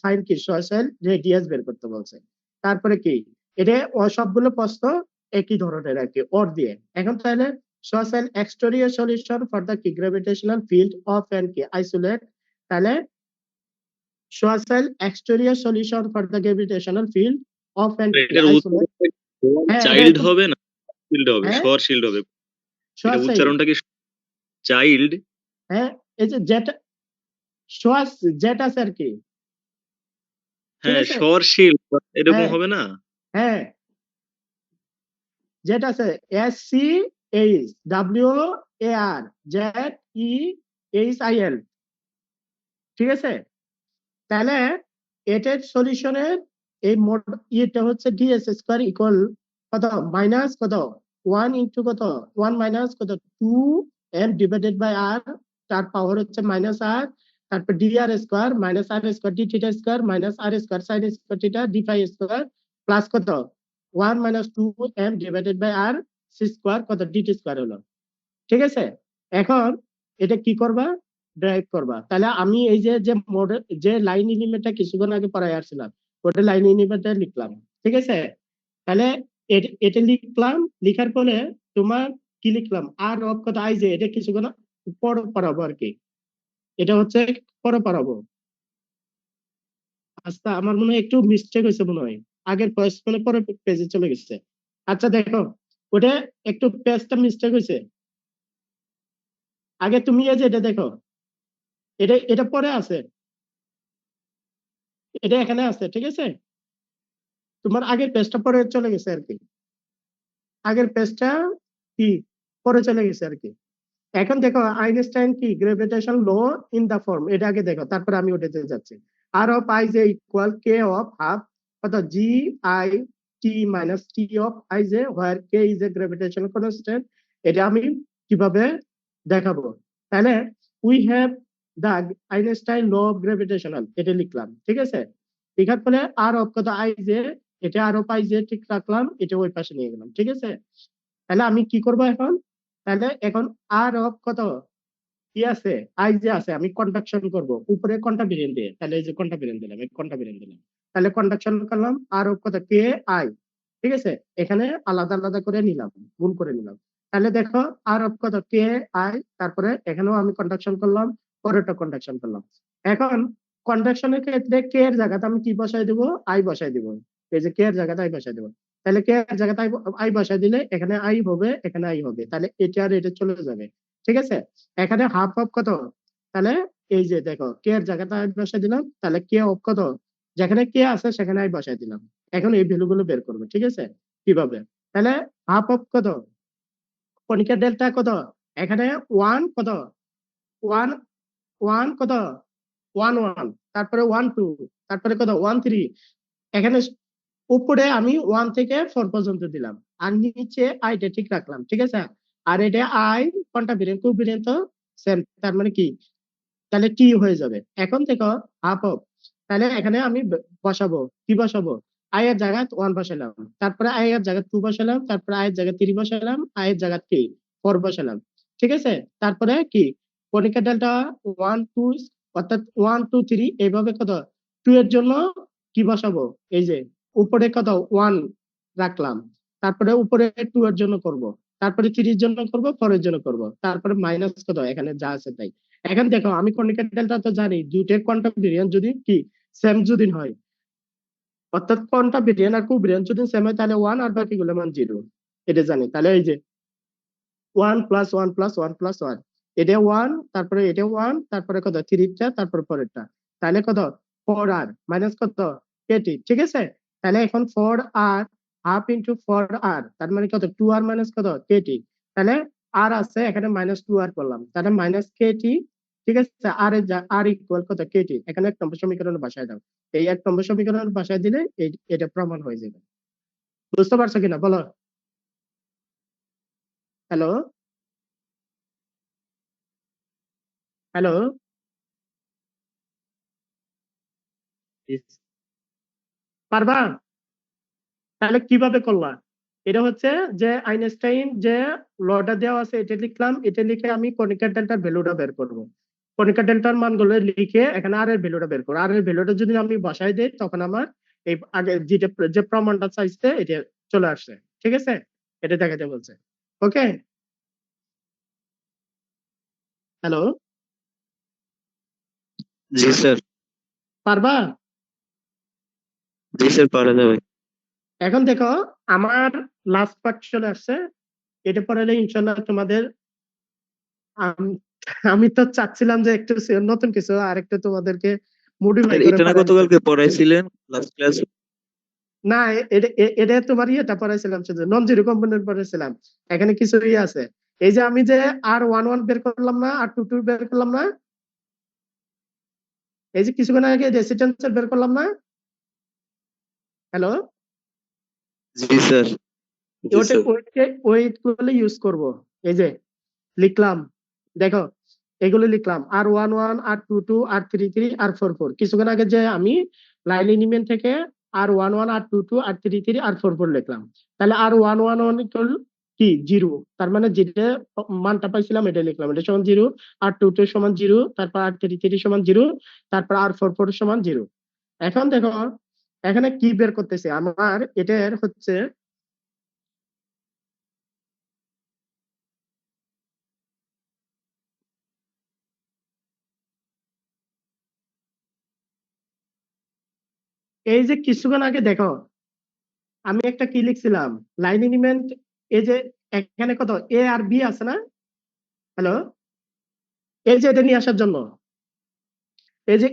find কি সোশ্যাল রেডিয়াস বের করতে বলছে। তারপরে কি এটা সবগুলো প্রশ্ন একই ধরনের আর কি ওর দিয়ে। এখন তাহলে সোশ্যাল এক্সটেরিয়র সলিউশন ফর দ্য কি গ্র্যাভিটেশনাল ফিল্ড অফ এন্ড কি আইসোলেট, তাহলে সোশ্যাল exterior solution for the gravitational field of and কি এটার উত্তর আইসোলেট। হ্যাঁ এটা চাইল্ড একটু হবে না শিল্ড হবে, হ্যাঁ শর শিল্ড হবে, এটা সোশ্যাল উচ্চারণটা কি চাইল্ড? হ্যাঁ এই যে যেটা সোয়াস যেটা আছে আর কি, ঠিক হ্যাঁ আছে শর শিল্ড এরকম হ্যাঁ হবে না? হ্যাঁ যেটা আছে SCHWAR ZEHIL, ঠিক আছে। তাহলে এটার সলিউশনের এই মোড ইটা হচ্ছে ডিএস স্কয়ার ইকুয়াল কত মাইনাস কত 1 ইনটু কত 1 মাইনাস কত 2m ডিভাইডেড বাই r, তার পাওয়ার হচ্ছে মাইনাস r, তারপর dr square minus r square d theta square minus r square sin square theta d phi square plus কত 1 minus 2m divided by r c square কত dt square হলো, ঠিক আছে। এখন এটা কি করবা, ড্রাইভ করবা। তাহলে আমি এই যে যে মডেল যে লাইন এলিমেন্টটা কিছুক্ষণ আগে পড়াই আসছিলাম ওটা লাইন এলিমেন্টটা লিখলাম, ঠিক আছে। তাহলে এটা লিখলাম, লিখার পরে তোমার কি লিখলাম আর অফ কথা আই যে এটা কিছুক্ষণ পরে পড়াবো আর কি, এটা হচ্ছে পরে পড়াবো। আচ্ছা আমার মনে হয় একটু মিস্টেক হয়েছে মনে হয়, আগের কোয়েশ্চনে পরে পেজে চলে গেছে। আচ্ছা দেখো ওটা একটু পেজটা মিস্টেক হয়েছে, আগে তুমি এই যে এটা দেখো এটা এটা পরে আছে, এটা এখানে আছে, ঠিক আছে। তোমার আগের পেজটা পরে চলে গেছে আর কি, আগের পেজটা কি পরে চলে গেছে আর কি। এখন দেখো আইনস্টাইন কি gravitation law in the form, এটা আগে দেখো তারপরে আমি ওটাতে যাচ্ছি। R of i j equal k of half কত g i t minus t of i j where k is a gravitational constant, এটা আমি কিভাবে দেখাবো। তাহলে we have the Einstein law of gravitational, এটা লিখলাম, ঠিক আছে। লেখার পরে আর অফ কত আই জে, এটা আর অফ আই জে ঠিক রাখলাম, এটা ওই পাশে নিয়ে গেলাম, ঠিক আছে। তাহলে আমি কি করব এখন, তাহলে এখন আর অফ কত কি আছে আই যে আছে, আমি কন্ডাকশন করব উপরে কন্টাবিরেন দিয়ে, তাহলে এই যে কন্টাবিরেন দিলাম, এই কন্টাবিরেন দিলাম, তাহলে কন্ডাকশন করলাম আর অফ কত কে আই, ঠিক আছে। এখানে আলাদা আলাদা করে নিলাম, গুণ করে নিলাম। তাহলে দেখো আর অফ কত কে আই, তারপরে এখানেও আমি কন্ডাকশন করলাম, পরেরটা কন্ডাকশন করলাম। এখন কন্ডাকশনের ক্ষেত্রে কে এর জায়গাতে আমি কি বসাই দেবো, আই বসাই দিব, এই যে কে এর জায়গাতে আই বসাই দেবো। তাহলে কে এর জায়গাতে আই বসাই দিলে এখানে আই হবে, এখানে আই হবে, তাহলে এটা আর এটা চলে যাবে, ঠিক আছে। এখানে হাফ অফ কত, তাহলে এই যে দেখো কে এর জায়গাতে আই বসাই দিলাম, তাহলে কে অফ কত, যেখানে কে আছে সেখানে আই বসাই দিলাম। এখন এই ভ্যালু গুলো বের করবে, ঠিক আছে কিভাবে। তাহলে হাফ অফ কত কণিকা ডেল্টা কত, এখানে ওয়ান কত ওয়ান ওয়ান কত 1 1, তারপরে 1 2, তারপরে কত 1 3, এখানে উপরে আমি 1 থেকে 4 পর্যন্ত দিলাম, আর নিচে আইটা ঠিক রাখলাম, ঠিক আছে। আর এটা আই কোনটা বিরেন টু বিরেন তো সেম, তার মানে কি তাহলে টি হয়ে যাবে। এখন দেখো হাফ অফ, তাহলে এখানে আমি বসাবো কি বসাবো, আই এর জায়গায় 1 বসালাম, তারপরে আই এর জায়গায় 2 বসালাম, তারপরে আই এর জায়গায় 3 বসালাম, আই এর জায়গায় কি 4 বসালাম, ঠিক আছে। তারপরে কি কণিকা ডেল্টা 1 2, অর্থাৎ 1 2 3 এইভাবে কত 2 এর জন্য কি বসাবো, এই যে উপরে কত 1 রাখলাম, তারপরে উপরে 2 এর জন্য করব, তারপরে 3 এর জন্য করব, 4 এর জন্য করব, তারপরে মাইনাস কত এখানে যা আছে তাই। এখন দেখো আমি কণিকা ডেল্টা তো জানি দুইটার কোয়ান্টাম ভেরিয়েন্স যদি কি সেম যদি হয়, অর্থাৎ কোয়ান্টাম ভেরিয়েন্স আর কোভেরিয়েন্স যদি সেম হয় তাহলে 1 আর বাকিগুলো মান 0, এটা জানি। তাহলে এই যে 1 প্লাস 1 প্লাস 1 প্লাস 1, এটা 1, তারপরে এটা 1, তারপরে কত 3টা, তারপরে পরেরটা, তাহলে কত 4r মাইনাস কত 80, ঠিক আছে। তাহলে এখন 4r হাফ ইন্টু 4r, তার মানে কত 2r মাইনাস কত 80, তাহলে আর আছে এখানে মাইনাস 2r করলাম, তাহলে মাইনাস কেটি, ঠিক আছে। আর এর আর ইকুয়াল কত কেটি, এখানে 1 নম্বর সমীকরণে বসায় দাও, এই 1 নম্বর সমীকরণে বসায় দিলে এটা প্রমাণ হয়ে যাবে। বুঝতে পারছো কিনা বলো, হ্যালো হ্যালো পারবা, তাহলে কিভাবে করলা, এটা হচ্ছে যে আইনস্টাইন যে লটা দেওয়া আছে এটা লিখলাম, এটা লিখে আমি কণিকা ডেল্টার ভ্যালুটা বের করব, কণিকা ডেল্টার মানগুলো লিখে এখানে আর এর ভ্যালুটা বের করো। আর এর ভ্যালুটা যদি আমি বসাই দিই তখন আমার এই আগে যেটা যে প্রমাণটা চাইছে এটা চলে আসছে। ঠিক আছে, এটা দেখাতে বলছে। ওকে, হ্যালো, জি স্যার। পারবা? জি স্যার, পারা যাবে। এখন দেখো আমার লাস্ট পার্ট চলে আসছে। এটা পড়ালে ইনশাল্লাহ তোমাদের আম- আমি তো চাচ্ছিলাম যে একটু নতুন কিছু আরেকটু তোমাদেরকে মোটিফাই স্যার করে এটা না পড়াইতে। গতকালকে পড়াইছিলেন লাস্ট ক্লাস? না, এটা তোমার ইয়েটা পড়াইছিলাম, শুধু নন জিরো কম্পোনেন্ট পড়াইছিলাম। এখানে কিছু ইয়ে আছে। এই যে আমি যে R11 বের করলাম না, R22 বের করলাম না, এই যে কিছুক্ষণ আগে রেসিস্ট্যান্স বের করলাম না, হ্যালো, জি স্যার। জি ওটা স্যার। ওয়েট গুলো ইউজ করব। এই যে লিখলাম, দেখো এগুলো লিখলাম R11 R22 R33 R44। কিছুক্ষণ আগে যে আমি লাইন এলিমেন্ট থেকে R11 R22 R33 R44 লিখলাম। তাহলে R111 ইকুয়াল কি, জিরো। তার মানে যেটা মানটা পাইছিলাম এটা লিখলাম, এটা সমান জিরো। R22 সমান জিরো, তারপর R33 সমান জিরো, তারপর R44 সমান জিরো। এখন দেখো এখানে কি বের করতেছে আমার, এটার হচ্ছে এই যে কিছুক্ষণ আগে দেখো আমি একটা কি লিখছিলাম, লাইন এলিমেন্ট। এই যে এখানে কত এ আর বি আছে না, হ্যালো, এই যে এটা নিয়ে আসার জন্য এই যে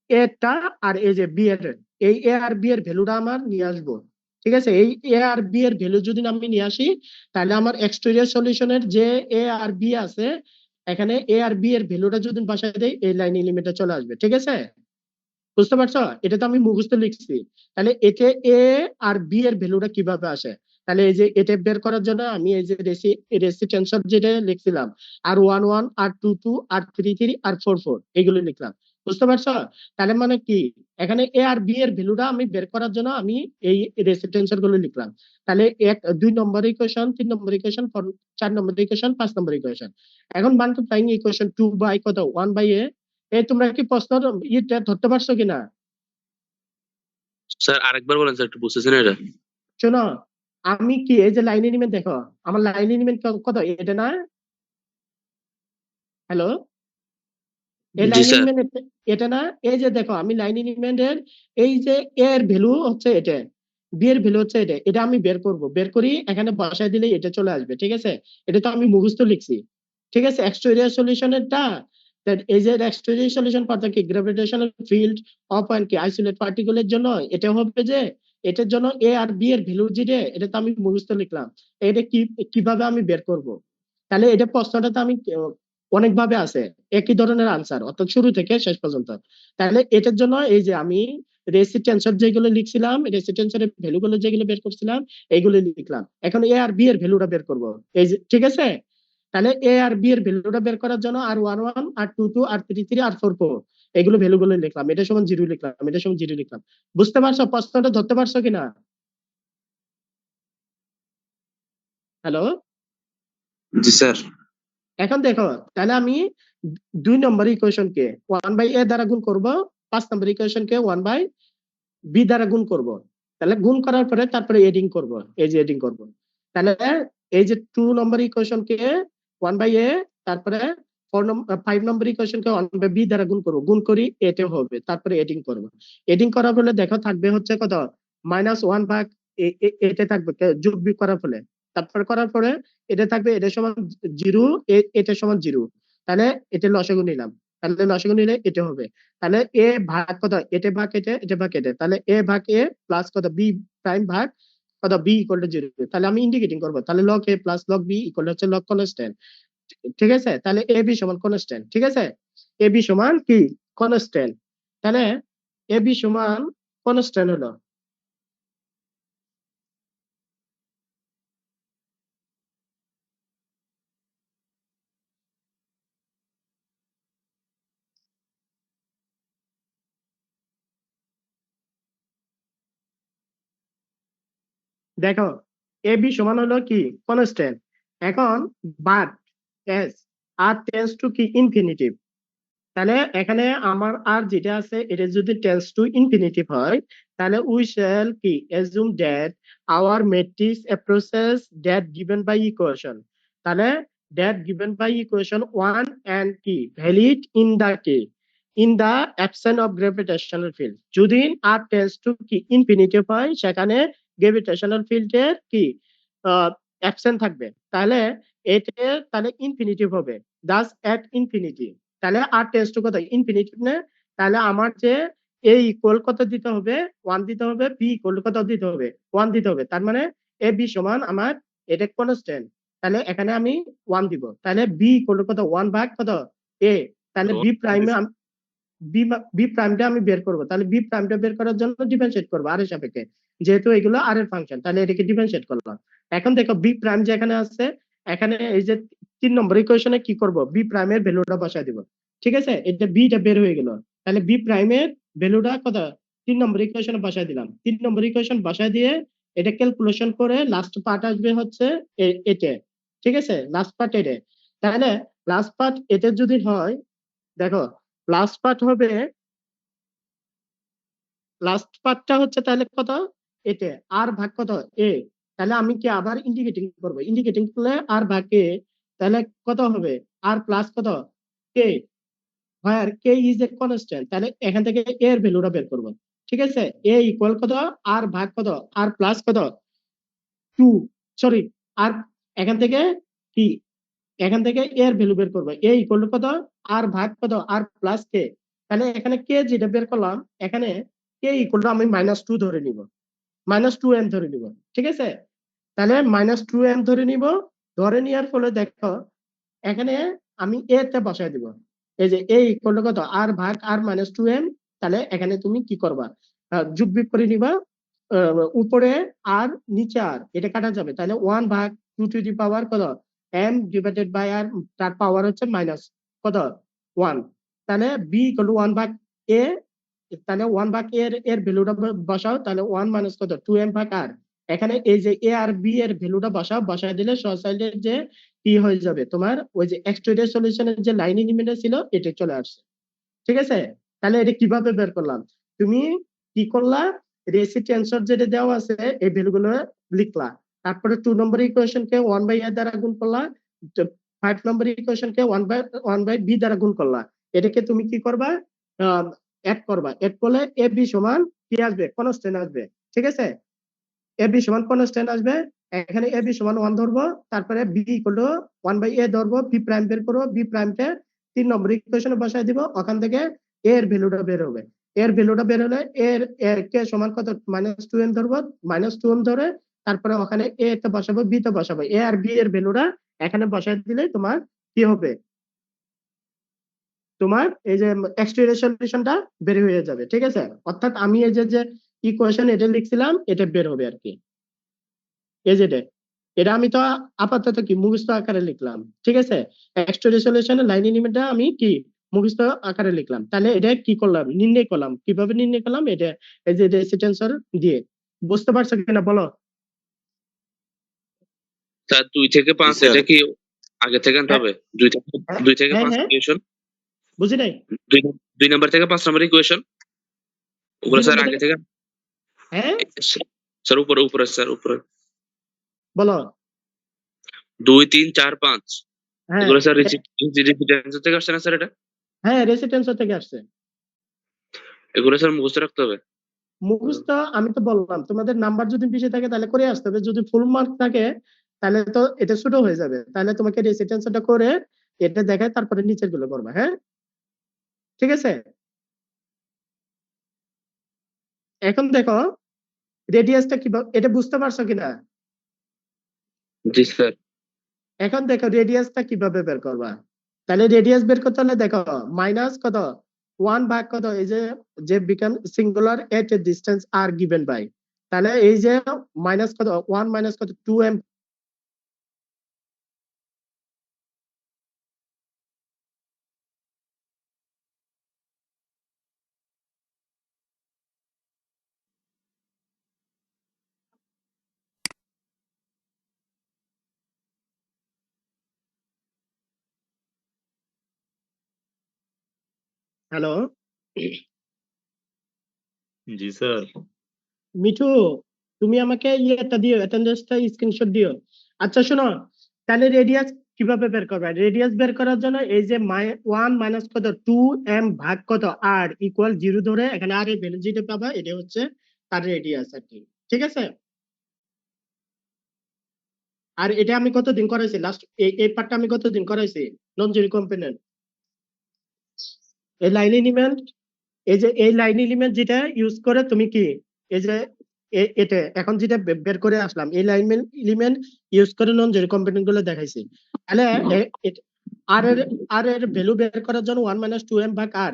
এটা আর এই যে বি এর, এই এ আর বি এর ভ্যালুটা আমার নিয়ে আসবো। ঠিক আছে, এই এ আর বি এর ভ্যালু যদি আমি নিয়ে আসি তাহলে আমার এক্সটেরিয়র সলিউশনের যে এ আর বি আছে এখানে এ আর বি এর ভ্যালুটা যদি বসাই দেই এই লাইন এলিমেন্টে চলে আসবে। ঠিক আছে, বুঝতে পারছো? এটা তো আমি মুখস্থ লিখছি। তাহলে এতে এ আর বি এর ভ্যালুটা কিভাবে আসে, তাহলে এই যে এটা বের করার জন্য আমি এই যে রেসিস্ট্যান্স যেটা লিখছিলাম R11 R22 R33 R44 এগুলো লিখলাম। বুঝতে পারছো? তাহলে মানে কি, এখানে এ আর বি এর ভ্যালুটা আমি বের করার জন্য আমি এই রেসিস্ট্যান্স গুলো লিখলাম। তাহলে 2 নম্বর ইকুয়েশন, 3 নম্বর ইকুয়েশন, 4 নম্বর ইকুয়েশন, 5 নম্বর ইকুয়েশন। এখন মাল্টিপ্লাইং ইকুয়েশন 2 বাই কত 1 বাই এ। এই তোমরা কি প্রশ্ন ইটা ধরতে পারছো কিনা? স্যার আরেকবার বলেন স্যার, একটু বুঝতেছি না এটা। শোনো, আমি কি এই যে লাইন এলিমেন্ট দেখো, আমার লাইন এলিমেন্ট কত এটা না, হ্যালো, এই জি লাইন স্যার। এলিমেন্ট এটা না। এই যে দেখো আমি লাইন এলিমেন্টের এই যে এ এর ভ্যালু হচ্ছে এটা, বি এর ভ্যালু হচ্ছে এটা, এটা আমি বের করব, বের করি এখানে বসায় দিলে এটা চলে আসবে। ঠিক আছে, এটা তো আমি মুখস্থ লিখছি। ঠিক আছে, এক্সটেরিয়র সলিউশনেরটা, এই যে এক্সটেরিয়র সলিউশন পাতা কি গ্র্যাভিটেশনাল ফিল্ড অফ অ্যান্ড কি আইসোলেট পার্টিকেলের জন্য এটা হবে যে এটার জন্য এ আর বি এর ভ্যালু যেটা এটা তো আমি মুখস্থ লিখলাম। এটা কিভাবে আমি বের করব? তাহলে এটা প্রশ্নটা তো আমি অনেক ভাবে আছে, একই ধরনের আনসার অর্থাৎ শুরু থেকে শেষ পর্যন্ত। তাহলে এটার জন্য এই যে আমি রেসিস্ট্যান্সর যেগুলো লিখছিলাম, রেসিস্ট্যান্সের ভ্যালুগুলো যেগুলো বের করছিলাম এইগুলো লিখলাম। এখন এ আর বি এর ভ্যালুটা বের করব। এই যে ঠিক আছে, তাহলে এ আর বি এর ভ্যালুটা বের করার জন্য R11 R22 R33 R44 এগুলো ভ্যালুগুলো লিখলাম। এটা সমান জিরো লিখলাম, এটা সমান জিরো লিখলাম। বুঝতে পারছো? প্রশ্নটা ধরতে পারছো কিনা? হ্যালো, জি স্যার। এখন দেখো তাহলে আমি 2 নম্বর ইকুয়েশনকে 1/a দ্বারা গুণ করব, 5 নম্বর ইকুয়েশনকে 1/b দ্বারা গুণ করব। তাহলে গুণ করার পরে তারপরে এডিং করব, এই যে এডিং করব। তাহলে এই যে 2 নম্বর ইকুয়েশনকে 1/a, তারপরে 5 নম্বর ইকুয়েশনকে 1/b দ্বারা গুণ করব, গুণ করি এটা হবে, তারপরে এডিং করব। এডিং করার ফলে দেখো থাকবে হচ্ছে কত, -1 ভাগ এটা থাকবে যোগ বিয়োগ করার ফলে, তারপর করার পরে এটা থাকবে এটা সমান জিরো, এটা সমান জিরো। তাহলে এটা লসাগু নিলাম, তাহলে লসাগু নিলে এটা হবে। তাহলে এ ভাগ কত, এটা ভাগ এটা, এটা ভাগ এটা, তাহলে এ ভাগ এ প্লাস কত বি প্রাইম ভাগ কত বি ইকুয়াল টু জিরো। তাহলে আমি ইন্ডিকেটিং করবো, তাহলে লগ এ প্লাস লগ বি ইকুয়াল হচ্ছে লগ কনস্ট্যান্ট। ঠিক আছে, তাহলে এ বি সমান কনস্ট্যান্ট। ঠিক আছে, এ বি সমান কি কনস্ট্যান্ট। তাহলে এ বি সমান কনস্ট্যান্ট হলো। দেখো এ বি সমান হলো কি কনস্ট্যান্ট। এখন but as R tends to কি ইনফিনিটিভ। তাহলে এখানে আমার আর যেটা আছে এটা যদি টেন্স টু ইনফিনিটিভ হয় তাহলে উই শ্যাল কি assume that our matrix approaches that given by equation. তাহলে that given by equation one and কি ভ্যালিড ইন দা কি in the absence of gravitational field. যদি আর টেন্স টু কি infinitive হয় সেখানে গ্র্যাভিটেশনাল ফিল্ডের কি অ্যাবসেন্ট থাকবে, তাহলে এটা তাহলে ইনফিনিটিভ হবে, দাস এট ইনফিনিটি। তাহলে আর টেন্স টু কত ইনফিনিটিভ নে, তাহলে আমার যে এ ইকুয়াল কত দিতে হবে ওয়ান দিতে হবে, বি ইকুয়াল কত দিতে হবে ওয়ান দিতে হবে, তার মানে এ বি সমান আমার এটা কনস্ট্যান্ট, তাহলে এখানে আমি ওয়ান দিব, তাহলে বি ইকুয়াল কত ওয়ান ভাগ কত এ, তাহলে বি প্রাইমে বি বি প্রাইমটা আমি বের করব, তাহলে বি প্রাইমটা বের করার জন্য ডিফারেন্সিয়েট করব আর এর সাপেক্ষে, যেহেতু এগুলো আর এর ফাংশন, তাহলে এটাকে ডিফারেন্সিয়েট করলাম। এখন দেখো বি প্রাইম যে এখানে আছে, এখানে এই যে 3 নম্বর ইকুয়েশনে কি করব, বি প্রাইমের ভ্যালুটা বসায় দিব, ঠিক আছে, এটা বিটা বের হয়ে গেল, তাহলে বি প্রাইমের ভ্যালুটা কত 3 নম্বর ইকুয়েশনে বসায় দিলাম, 3 নম্বর ইকুয়েশন বসায় দিয়ে এটা ক্যালকুলেশন করে লাস্ট পার্ট আসবে হচ্ছে এটা, ঠিক আছে, লাস্ট পার্ট এটা, তাহলে লাস্ট পার্ট এটা যদি হয় দেখো লাস্ট পার্ট হবে, লাস্ট পার্টটা হচ্ছে তাহলে কত এটা আর ভাগ কত এ, তাহলে আমি কি আবার ইন্ডিকেটিং করব, ইন্ডিকেটিং করলে আর ভাগ এ, তাহলে কত হবে আর প্লাস কত কে, আর কে ইজ এ কনস্ট্যান্ট, তাহলে এখান থেকে এ এর ভ্যালুটা বের করব, ঠিক আছে, এ ইকুয়াল কত আর ভাগ কত আর প্লাস কত টু, সরি আর এখান থেকে কি এখান থেকে এর ভ্যালু বের করবো, এ ইকুয়াল কত আর ভাগ কত আর প্লাস কে, তাহলে এখানে কে যেটা বের করলাম এখানে কে ইকুয়াল আমি -2 ধরে নিব, -2m ধরে নিব, ঠিক আছে, তাহলে -2m ধরে নিব, ধরে নেওয়ার ফলে দেখো এখানে আমি এ তে বসায় দিব, এই যে এ ইকুয়াল কত আর ভাগ আর -2m, তাহলে এখানে তুমি কি করবা যোগ বিয়োগ করে নিবা, উপরে আর নিচে আর এটা কাটা যাবে, তাহলে 1/2 কত m ডিভাইডেড বাই আর, তার পাওয়ার হচ্ছে মাইনাস কত 1, তাহলে বি ইকুয়াল টু 1/a, তাহলে 1/a এর এর ভ্যালুটা বসাও, তাহলে 1 মাইনাস কত 2m ভাগ আর, এখানে এই যে এ আর বি এর ভ্যালুটা বসাও, বসায় দিলে সহসাইডের যে কি হয়ে যাবে তোমার ওই যে এক্সট্রুডেড সলিউশনের যে লাইন এলিমেন্ট ছিল এটা চলে আসছে, ঠিক আছে, তাহলে এটা কিভাবে বের করলাম, তুমি কি করলা রেসি টেন্সর যেটা দেওয়া আছে এই ভ্যালুগুলো লিখলা, তারপরে 2 নম্বর ইকুয়েশন কে 1/a দ্বারা গুণ করলা, 5 নম্বর ইকুয়েশন কে 1/1/b দ্বারা গুণ করলা, এটাকে তুমি কি করবা অ্যাড করবা, অ্যাড করলে এ বি সমান কি আসবে কনস্ট্যান্ট আসবে, ঠিক আছে, এ বি সমান কনস্ট্যান্ট আসবে, এখানে এ বি সমান 1 ধরবো, তারপরে বি ইকুয়াল টু 1/a ধরবো, বি প্রাইম বের করবো, বি প্রাইমকে 3 নম্বর ইকুয়েশনে বসায় দিব, ওখান থেকে এ এর ভ্যালুটা বের হবে, এর ভ্যালুটা বের হলে এর এর কে সমান কত -2m ধরবো, -2m ধরে তারপরে ওখানে এ তে বসাবো বি তে বসাবো, এ আর বি এর ভ্যালুটা এখানে বসায় দিলে তোমার কি হবে, তোমার এই যে এক্সট্রিউড সলিউশনটা বের হয়ে যাবে, ঠিক আছে, অর্থাৎ আমি এই যে যে ইকুয়েশন এটা লিখছিলাম এটা বের হবে আর কি, এই যে এটা আমি তো আপাতত কি মুখস্থ আকারে লিখলাম, ঠিক আছে, এক্সট্রা রেজলিউশনের লাইন এলিমেন্টটা আমি কি মুখস্থ আকারে লিখলাম, তাহলে এটা কি করলাম নির্ণয় করলাম, কিভাবে নির্ণয় করলাম এটা এই যে রেসিস্টেন্সর দিয়ে, বুঝতে পারছো কিনা বলো। স্যার 2 থেকে 5 স্যার এটা কি আগে থেকে আনতে হ্যাঁ হবে? 2 থেকে হ্যাঁ 5 হ্যাঁ, ইকুয়েশন, বুঝি নাই, 2 নাম্বার থেকে 5 নাম্বার ইকুয়েশন ওগুলো 2 স্যার নম্বর আগে থেকে থেকে, হ্যাঁ স্যার উপরে উপরে স্যার উপরে বলো, 2 3 4 5 হ্যাঁ এগুলো স্যার রেসিডেন্স থেকে আসছে না স্যার? এটা হ্যাঁ রেসিস্টেন্সর থেকে আসছে, এগুলো স্যার মুখস্থ রাখতে হবে। মুখস্থ আমি তো বললাম তোমাদের নাম্বার যদি বেশি থাকে তাহলে করে আসতে হবে, যদি ফুল মার্ক থাকে তাহলে তো এটা ছোট হয়ে যাবে, তাহলে তোমাকে রেসিস্টেন্সটা করে এটা দেখায় তারপরে নিচের গুলো করবা, হ্যাঁ ঠিক আছে। এখন দেখো রেডিয়াসটা কিভাবে, এটা বুঝতে পারছো কিনা, জি স্যার। এখন দেখো রেডিয়াসটা কিভাবে বের করবা, তাহলে রেডিয়াস বের করতে হলে দেখো মাইনাস কত 1 ভাগ কত এই যে যে become singular at a distance R given by, তাহলে এই যে মাইনাস কত 1 মাইনাস কত 2m হ্যালো জি স্যার। মিঠু, তুমি আমাকে ইয়েটা দিও, অ্যাটেন্ডেন্সটা স্ক্রিনশট দিও। আচ্ছা শোনো, তাহলে রেডিয়াস কিভাবে বের করবে? রেডিয়াস বের করার জন্য এই যে 1 মাইনাস কত 2m ভাগ কত r ইকুয়াল 0 ধরে এখানে r এর ভ্যালু যেটা পাবা এটা হচ্ছে তার রেডিয়াস আর কি। ঠিক আছে? আর এটা আমি কতদিন করাইছি লাস্ট, এই পার্টটা আমি কতদিন করাইছি নন জিরো কম্পোনেন্ট। এই লাইন এলিমেন্ট, এই যে এই লাইন এলিমেন্ট যেটা ইউজ করে তুমি কি এই যে এটা এখন যেটা বের করে আসলাম এই লাইন এলিমেন্ট ইউজ করে নন জিরো কম্পোনেন্ট গুলো দেখাইছি। তাহলে আর এর ভ্যালু বের করার জন্য 1 মাইনাস 2m ভাগ r,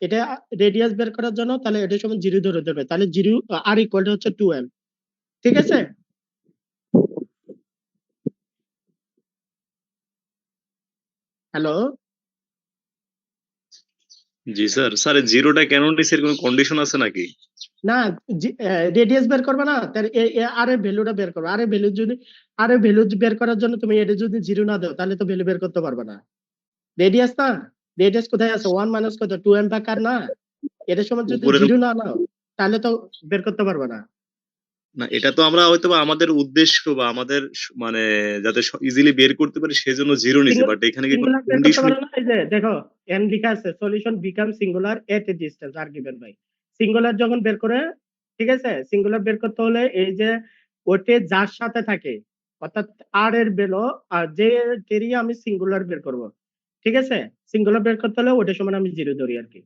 এটা রেডিয়াস বের করার জন্য তাহলে এটা সমান 0 ধরে দেবে, তাহলে 0 r ইকুয়াল টু হচ্ছে 2m। ঠিক আছে? হ্যালো জি স্যার। স্যার জিরোটা কেন নিছে, এর কোনো কন্ডিশন আছে নাকি? না, রেডিয়াস বের করবে না, তার আর এর ভ্যালুটা বের করবে। আর এর ভ্যালু যদি আর এর ভ্যালু বের করার জন্য তুমি এটা যদি 0 না দাও তাহলে তো ভ্যালু বের করতে পারবে না। রেডিয়াস না, রেডিয়াস কোথায় আছে 1 মাইনাস কত 2m ভাগ r না, এটার সময় যদি উপরের 0 না নাও তাহলে তো বের করতে পারবে না। না, এটা তো আমরা হয়তো বা আমাদের উদ্দেশ্য বা আমাদের মানে যাতে ইজিলি বের করতে পারি সেজন্য জিরো নিছি, বাট এখানে কি কোনো সিঙ্গুলার বের করতে কন্ডিশন? পারো না? এই যে দেখো n লেখা আছে solution become singular at a distance R given by. Singular যখন বের করে, ঠিক আছে, সিঙ্গুলার বের করতে হলে এই যে ওতে যার সাথে থাকে অর্থাৎ আর এর ভ্যালু আর যে তেরি আমি সিঙ্গুলার বের করব। ঠিক আছে? সিঙ্গুলার বের করতে হলে ওটার সমান আমি 0 ধরি আর কি।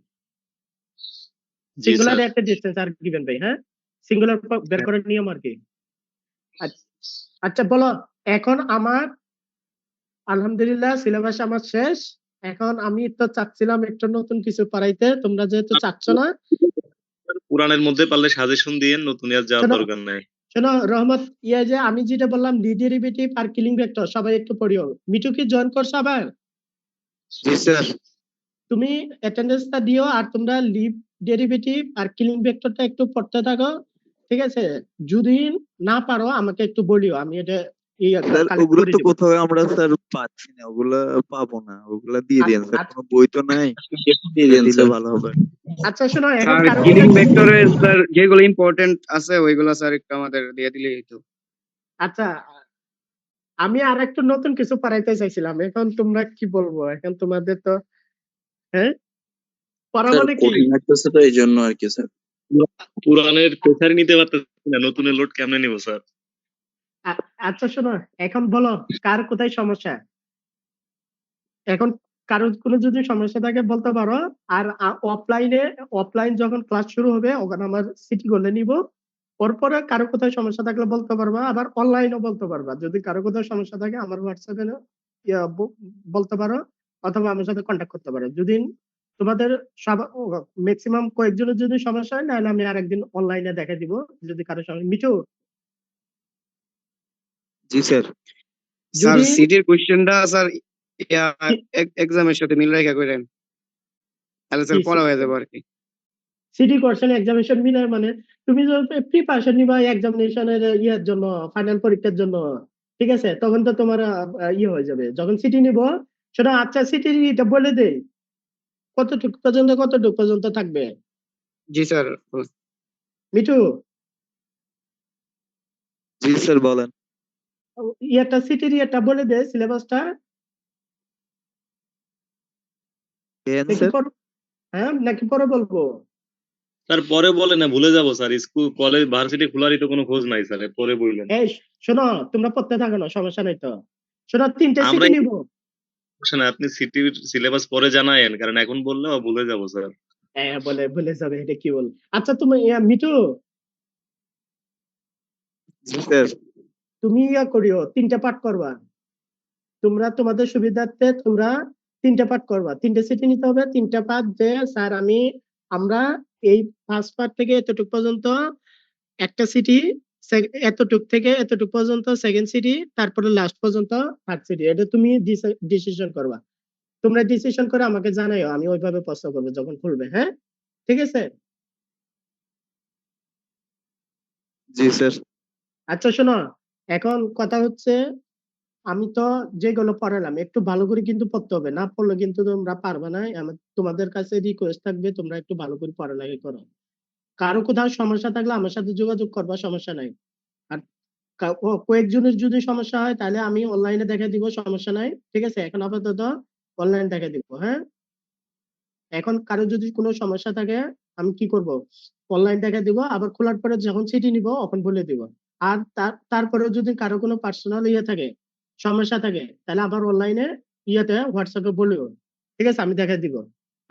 জি singular sir. At a distance R given by. হ্যাঁ, সিঙ্গুলার বের করার নিয়ম আর কি। আচ্ছা বলো, এখন আমার আলহামদুলিল্লাহ সিলেবাস আমার শেষ। এখন আমি তো চাচ্ছিলাম একটু নতুন কিছু পড়াইতে, তোমরা যেহেতু চাচ্ছ না। পুরাণের মধ্যে পারলে সাজেশন দিয়ে, নতুন আর যাওয়ার শোনো দরকার নাই। শোনো রহমত, ইয়ে যে আমি যেটা বললাম লি ডেরিভেটিভ আর কিলিং ভেক্টর সবাই একটু পড়িও। মিঠু কি জয়েন করছো আবার? জি স্যার। তুমি অ্যাটেন্ডেন্সটা দিও আর তোমরা লিভ ডেরিভেটিভ আর কিলিং ভেক্টরটা একটু পড়তে থাকো। ঠিক আছে? যদি না পারো আমাকে একটু বলিও, আমি এটা স্যার কালেক্ট ওগুলো করে তো দিব। কোথাও আমরা স্যার পাচ্ছি না, ওগুলা পাবো না, ওগুলা দিয়ে দেন স্যার, আচ্ছা কোনো বই তো নাই, দিয়ে ওগুলা দেন দিলে স্যার। ভালো হবে। আচ্ছা শোনো, এখন আর কারো কিলিং কোথায় ভেক্টরের স্যার যেগুলো ইম্পর্টেন্ট আছে ওইগুলো স্যার একটু আমাদের দিয়ে দিলেই হতো। আচ্ছা আমি আর একটু নতুন কিছু পড়াইতে চাইছিলাম, এখন তোমরা কি বলবো? এখন তোমাদের তো হ্যাঁ পড়া স্যার মানে কি? কঠিন লাগতেছে তো এই জন্য আর কি স্যার। পুরাণের প্রেসার নিতে পারতেছি না, নতুনের লোড কেমনে নিব স্যার? আচ্ছা শোনো, এখন বলো কার কোথায় সমস্যা। এখন কারো কোনো যদি সমস্যা থাকে বলতে পারো। আর অফলাইন যখন ক্লাস শুরু হবে ওখানে আমার সিটি করলে নিব। পরে কারো কোথায় সমস্যা থাকলে বলতে পারবা, আবার অনলাইনও বলতে পারবা। যদি কারো কোথায় সমস্যা থাকে আমার হোয়াটসঅ্যাপে বলতে পারো, অথবা আমার সাথে কন্ট্যাক্ট করতে পারো। যদি তোমাদের সব ম্যাক্সিমাম কয়েকজনের যদি সমস্যা হয়, নাহলে আমি আরেকদিন অনলাইনে দেখা দিব যদি কারো সমস্যা। মিঠু, জি স্যার। স্যার যদি সিটির কোশ্চেনটা স্যার এক্সামের সাথে মিল রেখা করেন, তাহলে স্যার পড়া হয়ে যাবে আর কি। সিটি কোশ্চেন এক্সামিনেশন মিলে মানে তুমি যদি প্রিপারেশন নিবা এক্সামিনেশনের ইয়ের জন্য, ফাইনাল পরীক্ষার জন্য, ঠিক আছে, তখন তো তোমার ইয়ে হয়ে যাবে যখন সিটি নিব। সেটা আচ্ছা সিটি এটা বলে দেই কতটুকু পর্যন্ত থাকবে জি স্যার। মিঠু? জি স্যার বলেন। ইয়েটা সিটির ইয়েটা বলে দে সিলেবাসটা কেন নাকি স্যার? পর, হ্যাঁ নাকি পরে বলবো? স্যার পরে বলে না, ভুলে যাবো স্যার। স্কুল কলেজ ভার্সিটি খোলারই তো কোনো খোঁজ নাই স্যার, পরে বললেন। এই শোনো, তোমরা পড়তে থাকো না, সমস্যা নাই তো। শোনো 3টে আমরা সিটি নিব। না, আপনি সিটির সিলেবাস পরে জানায়েন, কারণ এখন বললে ভুলে যাবো স্যার। হ্যাঁ বলে ভুলে যাবে, এটা কি বল? আচ্ছা তুমি মিঠু, জি স্যার। তুমি করিও 3টে পাঠ করবা। তোমরা তোমাদের সুবিধার্থে তোমরা 3টে পাঠ করবা, 3টে সিটি নিতে হবে। 3টে পাঠ যে স্যার আমরা এই ফার্স্ট পার্ট থেকে এতটুক পর্যন্ত একটা সিটি, এতটুক থেকে এতটুক পর্যন্ত সেকেন্ড সিটি, তারপরে লাস্ট পর্যন্ত থার্ড সিটি। এটা তুমি ডিসিশন করবা। তোমরা ডিসিশন করে আমাকে জানাইও, আমি ওইভাবে প্রশ্ন করবো যখন খুলবে। হ্যাঁ ঠিক আছে? জি স্যার। আচ্ছা শোনো, এখন কথা হচ্ছে আমি তো যেগুলো পড়ালাম একটু ভালো করে কিন্তু পড়তে হবে, না পড়লে কিন্তু তোমরা পারবে না। তোমাদের কাছে রিকোয়েস্ট থাকবে তোমরা একটু ভালো করে পড়ালেখা করো। কারো কোথাও সমস্যা থাকলে আমার সাথে যোগাযোগ করবা, সমস্যা নাই। আর কয়েকজনের যদি সমস্যা হয় তাহলে আমি অনলাইনে দেখা দিব, সমস্যা নাই, ঠিক আছে? এখন আপাতত অনলাইন দেখা দিব, হ্যাঁ? এখন কারো যদি কোনো সমস্যা থাকে আমি কি করব, অনলাইন দেখা দিব, আবার খোলার পরে যখন সিটি নিব তখন বলে দিব। আর তারপরে যদি কারো কোনো পার্সোনাল ইয়ে থাকে, সমস্যা থাকে, তাহলে আবার অনলাইনে ইয়েতে হোয়াটসঅ্যাপে বলিও, ঠিক আছে? আমি দেখা দিব।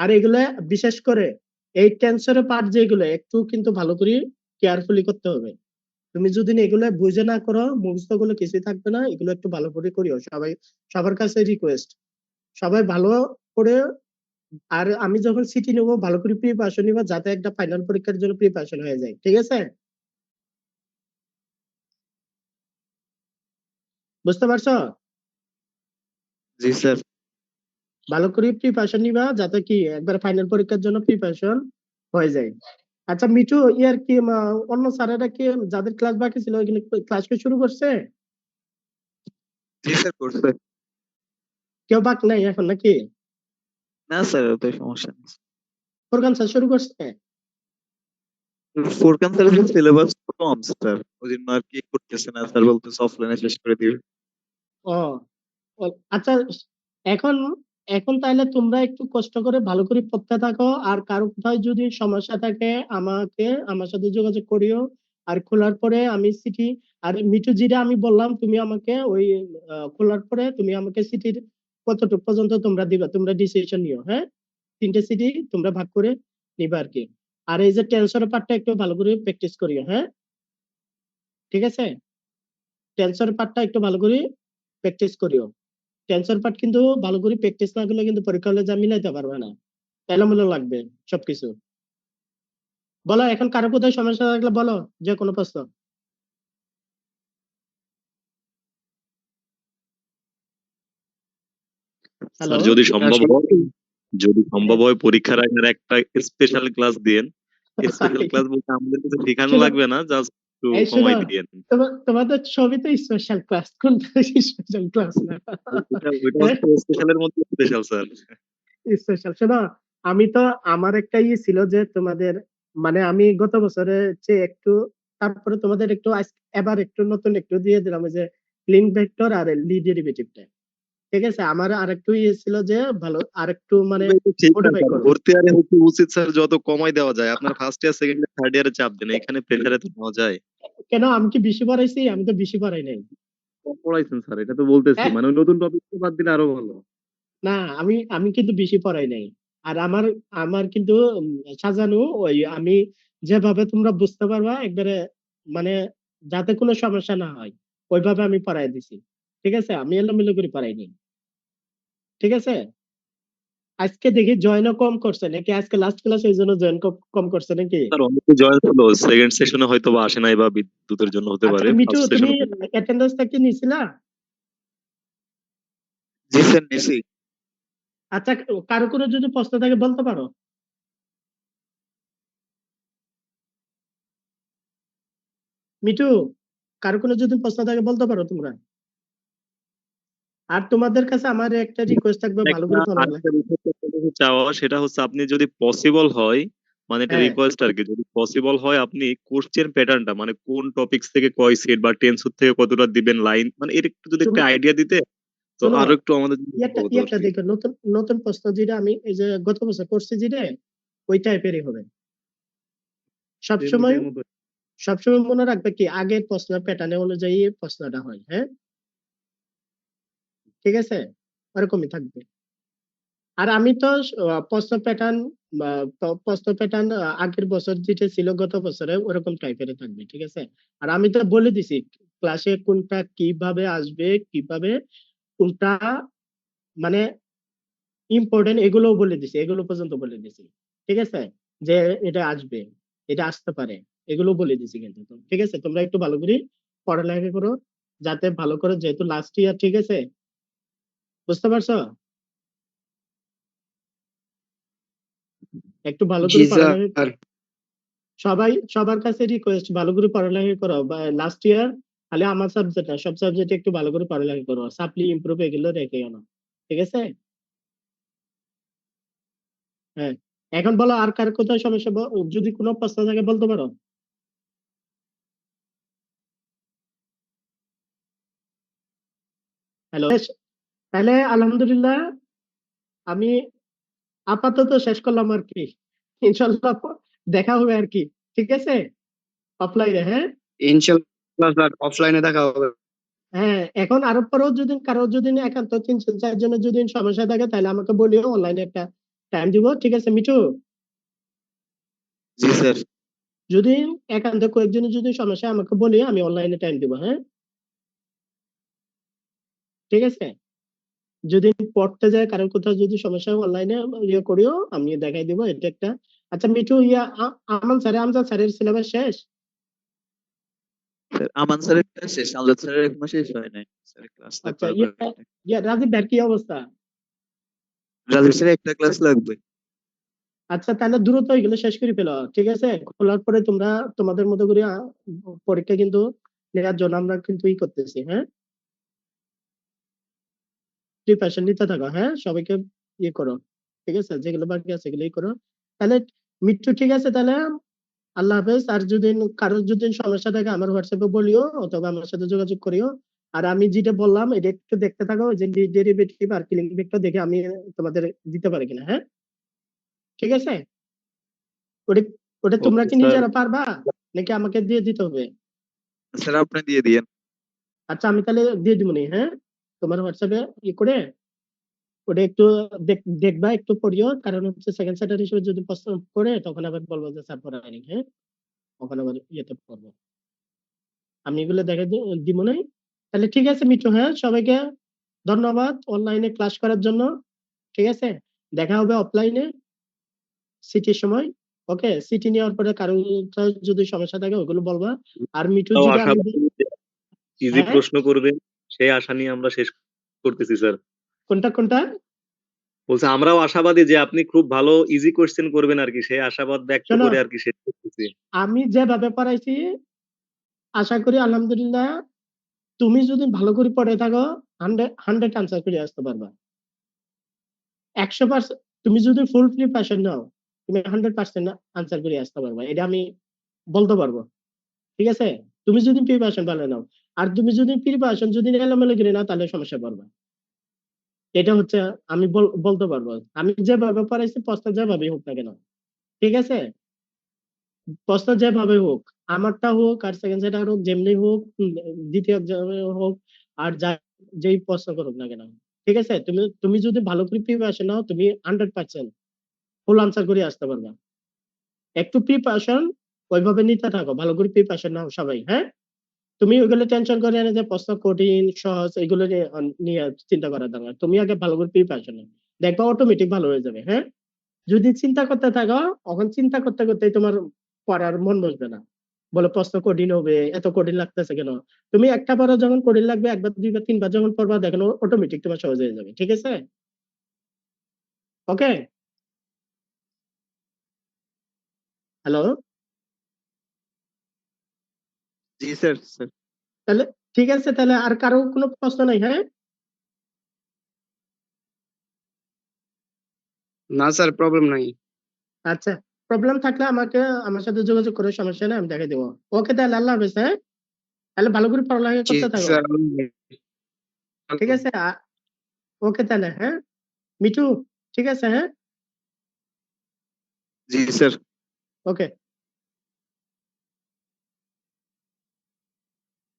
আর এগুলো বিশেষ করে এই টেন্সরের পার্ট যেগুলো একটু কিন্তু ভালো করে কেয়ারফুলি করতে হবে। তুমি যদি এগুলো বুঝে না করো, মুখস্থ গুলো কিছুই থাকবে না, এগুলো একটু ভালো করে করিও। সবার কাছে রিকোয়েস্ট, সবাই ভালো করে। আর আমি যখন সিটি নেবো ভালো করে প্রিপারেশন নিবা, যাতে একটা ফাইনাল পরীক্ষার জন্য প্রিপারেশন হয়ে যায়, ঠিক আছে? বুঝতে পারছো? জি স্যার। ভালো করে প্রিপারেশন নিবা যাতে কি একবার ফাইনাল পরীক্ষার জন্য প্রিপারেশন হয়ে যায়। আচ্ছা মিঠু, ইয়ার কি অন্য স্যারেরা কি যাদের ক্লাস বাকি ছিল ওইগুলো ক্লাস কি শুরু করছে? জি স্যার করছে। কেউ বাকি নাই এখন নাকি? না স্যার ওতে সমস্যা নেই। ফোরকান স্যার শুরু করছে? ফোরকান স্যারের সিলেবাস কম স্যার, ওই জন্য আর কি করতেছে না স্যার, বলতেছে অফলাইনে শেষ করে দিবে। ও ও, আচ্ছা। এখন এখন তাহলে তোমরা একটু কষ্ট করে ভালো করে পড়তে থাকো, আর কারো কোথাও যদি সমস্যা থাকে আমার সাথে যোগাযোগ করিও। আর খোলার পরে আমি সিটি, আর মিঠু যেটা আমি বললাম তুমি আমাকে ওই খোলার পরে তুমি আমাকে সিটির কতটুকু পর্যন্ত তোমরা দিবা, তোমরা ডিসিশন নিও, হ্যাঁ? 3টে সিটি তোমরা ভাগ করে নিবা আর কি। আর এই যে টেন্সরের পার্টটা একটু ভালো করে প্র্যাকটিস করিও, হ্যাঁ? ঠিক আছে, টেন্সরের পার্টটা একটু ভালো করে প্র্যাকটিস করিও। টেন্সর পার্ট কিন্তু ভালো করে প্র্যাকটিস না করলে কিন্তু পরীক্ষা হলে যা মিলাইতে পারবে না, এলোমেলো লাগবে সবকিছু। বলো এখন কারো কোথায় সমস্যা থাকলে বলো, যে কোনো প্রশ্ন। হ্যালো? স্যার যদি সম্ভব হয় পরীক্ষার আগে আর একটা স্পেশাল ক্লাস দিয়েন। স্পেশাল ক্লাস বলতে আমাদের কিছু শেখানো শোনো, লাগবে না, জাস্ট একটু এই শোনো, সময় দিয়েন। তোমাদের ছবি তো স্পেশাল ক্লাস, কোনটা স্পেশাল ক্লাস না? ওইটা হচ্ছে স্পেশালের মধ্যে স্পেশাল স্যার। স্পেশাল শোনো, আমি তো আমার একটা ইয়ে ছিল যে তোমাদের, মানে আমি গত বছরে চেয়ে একটু, তারপরে তোমাদের একটু এবার একটু নতুন একটু দিয়ে দিলাম, ওই যে লিঙ্ক ভেক্টর আর লিড ডেরিভেটিভটা, ঠিক আছে? আমার আরেকটু ইয়ে ছিল যে ভালো আরেকটু মানে ঠিক না মডিফাই স্যার, করবো। ভর্তি ইয়ারে হচ্ছে উচিত স্যার যত কমাই দেওয়া যায়। আপনার first year second year third ইয়ারে চাপ দেন, এখানে প্রেসারে তো নেওয়া যায়। কেন, আমি কি বেশি পড়াইছি? আমি তো বেশি পড়াই নাই। কম পড়াইছেন স্যার, এটা তো বলতেছি, হ্যাঁ, মানে ওই নতুন টপিক বাদ দিলে আরো ভালো। না, আমি আমি কিন্তু বেশি পড়াই নাই। আর আমার আমার কিন্তু সাজানো ওই, আমি যেভাবে তোমরা বুঝতে পারবা একবারে, মানে যাতে কোনো সমস্যা না হয় ওইভাবে আমি পড়াই দিছি, ঠিক আছে? আমি এলোমেলো করে পড়াই নি, ঠিক আছে? আজকে দেখি জয়েনও কম করছে নাকি, আজকে লাস্ট ক্লাস এই জন্য জয়েন কম করছে নাকি? স্যার অনেকে জয়েন হলো, সেকেন্ড সেশনে হয়তো বা আসে নাই, বা বিদ্যুতের জন্য হতে আচ্ছা পারে, মিঠু, ফার্স্ট তুমি সেশনে। অ্যাটেন্ডেন্সটা কি নিছিলা? জি স্যার নিছি। আচ্ছা, কারো কোনো যদি প্রশ্ন থাকে বলতে পারো। মিঠু, কারো কোনো যদি প্রশ্ন থাকে বলতে পারো তোমরা। আর তোমাদের কাছে আমার একটা রিকোয়েস্ট থাকবে, ভালো একটা করে পড়ালে। আরেকটা রিকোয়েস্ট আপনার কাছে চাওয়া, সেটা হচ্ছে আপনি যদি পসিবল হয়, মানে এটা হ্যাঁ, রিকোয়েস্ট আর কি, যদি পসিবল হয় আপনি কোশ্চেন প্যাটার্নটা, মানে কোন টপিকস থেকে কয় সেট বা টেন্স থেকে কতটা দিবেন লাইন, মানে এর একটু যদি একটা তুমি আইডিয়া দিতে তো শোনো, আরো একটু আমাদের জন্য ভালো হতো আর ইয়েটা কি। দেখো, নতুন নতুন প্রশ্ন যেটা আমি এই যে গত বছর করছি যেটা, ওই টাইপেরই হবে সেম সবসময়। ওইটার মতো। সবসময় মনে রাখবে কি আগের প্রশ্ন প্যাটার্ন অনুযায়ী প্রশ্নটা হয়, হ্যাঁ? ঠিক আছে, ওরকমই থাকবে। আর আমি তো প্রশ্ন প্যাটার্ন, প্রশ্ন প্যাটার্ন আগের বছর যেটা ছিল গত বছরে ওরকম টাইপের থাকবে, ঠিক আছে? আর আমি তো বলে দিছি ক্লাসে কোনটা কিভাবে আসবে, কিভাবে কোনটা মানে ইম্পর্টেন্ট, এগুলোও বলে দিছি, এগুলো পর্যন্ত বলে দিছি, ঠিক আছে? যে এটা আসবে, এটা আসতে পারে, এগুলো বলে দিছি কিন্তু। তো ঠিক আছে, তোমরা একটু ভালো করে পড়ালেখা করো, যাতে ভালো করে, যেহেতু লাস্ট ইয়ার, ঠিক আছে? বুঝতে পারছো? একটু ভালো জি করে পড়ালেখা, স্যার। সবার কাছে রিকোয়েস্ট, ভালো করে পড়ালেখা করো। লাস্ট ইয়ার খালি আমার সাবজেক্ট না, সব সাবজেক্টে একটু ভালো করে পড়ালেখা করো, সাপ্লি ইমপ্রুভ এগুলো রেখে না, ঠিক আছে? হ্যাঁ, এখন বলো আর কার কোথায় সমস্যা, যদি কোনো প্রশ্ন থাকে বলতে পারো। হ্যালো, তাহলে আলহামদুলিল্লাহ আমি আপাতত শেষ করলাম আর কি। ইনশাল্লাহ দেখা হবে আর কি, ঠিক আছে, অফলাইনে। হ্যাঁ ইনশাল্লাহ স্যার অফলাইনে দেখা হবে। হ্যাঁ, এখন আরো পরেও যদি কারো যদি একান্ত 3-4 জনের যদি সমস্যা থাকে তাহলে আমাকে বলিও, অনলাইনে একটা টাইম দিব, ঠিক আছে মিঠু? জি স্যার। যদি একান্ত কয়েকজনের যদি সমস্যা আমাকে বলিও, আমি অনলাইনে টাইম দিব। হ্যাঁ, ঠিক আছে। যদি পড়তে যায় কারোর কোথাও যদি সমস্যা হয় অনলাইনে ইয়ে করিও, আমি দেখাই দিব, এটা একটা। আচ্ছা মিঠু, আমান স্যার, আমজাদ স্যারের সিলেবাস শেষ? স্যার আমান স্যারের ক্লাস শেষ, আমজাদ স্যারের এখনো শেষ হয় নাই স্যার, ক্লাস আচ্ছা, লাগবে আর কয়েকটা। রাজীব ভাইয়ের কি অবস্থা? রাজীব স্যারের একটা ক্লাস লাগবে। আচ্ছা, তাহলে দ্রুত এগুলো শেষ করে ফেলো, ঠিক আছে? খোলার পরে তোমরা তোমাদের মতো করে পরীক্ষা কিন্তু নেওয়ার জন্য আমরা কিন্তু করতেছি। হ্যাঁ, প্রিপারেশন নিতে থাকো। হ্যাঁ, সবাইকে করো, ঠিক আছে, যেগুলো বাকি আছে সেগুলোই করো। তাহলে মিঠু, ঠিক আছে, তাহলে আল্লাহ হাফেজ। আর যদি কারোর যদি সমস্যা থাকে আমার হোয়াটসঅ্যাপে বলিও, অথবা আমার সাথে যোগাযোগ করিও। আর আমি যেটা বললাম এটা একটু দেখতে থাকো, যে ডেরিভেটিভ আর কিলিং ভেক্টর দেখে আমি তোমাদের দিতে পারি কিনা। হ্যাঁ, ঠিক আছে। ওটা ওটা তোমরা ওকে কি স্যার। নিজেরা পারবা নাকি আমাকে দিয়ে দিতে হবে? স্যার আপনি দিয়ে দিয়েন। আচ্ছা, আমি তাহলে দিয়ে দিব নি। হ্যাঁ, তোমার হোয়াটসঅ্যাপে করে ওটা একটু দেখবা, একটু পড়িও, কারণ হচ্ছে সেকেন্ড স্যাটার হিসেবে যদি প্রশ্ন করে তখন আবার বলবো যে স্যার পড়ায়নি। হ্যাঁ, তখন আবার ইয়েতে পড়বো, আমি এগুলো দেখে দিব নাই। তাহলে ঠিক আছে মিঠু, হ্যাঁ, সবাইকে ধন্যবাদ অনলাইনে ক্লাস করার জন্য, ঠিক আছে। দেখা হবে অফলাইনে সিটির সময়। ওকে, সিটি নেওয়ার পরে কারো যদি সমস্যা থাকে ওগুলো বলবা। আর মিঠু তাও যেটা আমি আশাবাদী ইজি হ্যাঁ, প্রশ্ন করবেন, সেই আশা নিয়ে আমরা শেষ করতেছি স্যার। কোনটা কোনটা? বলছে আমরাও আশাবাদী যে আপনি খুব ভালো ইজি কোশ্চেন করবেন আর কি, সেই আশাবাদ ব্যক্ত শোনো, করে আর কি শেষ করতেছি। আমি যেভাবে পড়াইছি আশা করি আলহামদুলিল্লাহ তুমি যদি ভালো করে পড়ে থাকো 100 আনসার করে আসতে পারবা। 100%। তুমি যদি ফুল প্রিপারেশন নাও তুমি 100% আনসার করে আসতে পারবা, এটা আমি বলতে পারবো, ঠিক আছে। তুমি যদি প্রিপারেশন ভালো নাও, আর তুমি যদি প্রিপারেশন যদি এলোমেলো করে নাও তাহলে সমস্যা পড়বা। এটা হচ্ছে আমি বলতে পারবো। আমি যেভাবে পড়াইছি প্রশ্ন যেভাবে হোক না কেন, ঠিক আছে, প্রশ্ন যেভাবে হোক, আমারটা হোক আর সেকেন্ড সেটার হোক, যেমনি হোক, দ্বিতীয় exam এ হোক, আর যেই প্রশ্ন করুক না কেন, ঠিক আছে, তুমি তুমি যদি ভালো করে প্রিপারেশন নাও তুমি 100% ফুল আনসার করে আসতে পারবা। একটু প্রিপারেশন ওইভাবে নিতে থাকো, ভালো করে প্রিপারেশন নাও সবাই। হ্যাঁ, তুমি ওইগুলো টেনশন করে না যে প্রশ্ন কঠিন সহজ এগুলো নিয়ে চিন্তা করার দরকার, তুমি আগে ভালো করে প্রিপারেশন নাও, দেখবা অটোমেটিক ভালো হয়ে যাবে। হ্যাঁ, যদি চিন্তা করতে থাকো তখন চিন্তা করতে করতে তোমার পড়ার মন বসবে না, বলে প্রশ্ন কঠিন হবে, এত কঠিন লাগতেছে কেন। তুমি একটা পড়া যখন কঠিন লাগবে, একবার দুইবার তিনবার যখন পড়বা দেখো অটোমেটিক তোমার সহজ হয়ে যাবে, ঠিক আছে। ওকে, হ্যালো, জি স্যার। স্যার তাহলে ঠিক আছে, তাহলে আর কারো কোনো প্রশ্ন নাই? হ্যাঁ, না স্যার প্রবলেম নাই। আচ্ছা, প্রবলেম থাকলে আমাকে আমার সাথে যোগাযোগ করে, সমস্যা নেই, আমি দেখাই দেবো। ওকে, তাহলে আল্লাহ হাফেজ। হ্যাঁ, তাহলে ভালো করে পড়ালেখা জি করতে থাকো, স্যার। ঠিক আছে। ওকে তাহলে, হ্যাঁ মিঠু, ঠিক আছে। হ্যাঁ, জি স্যার। ওকে।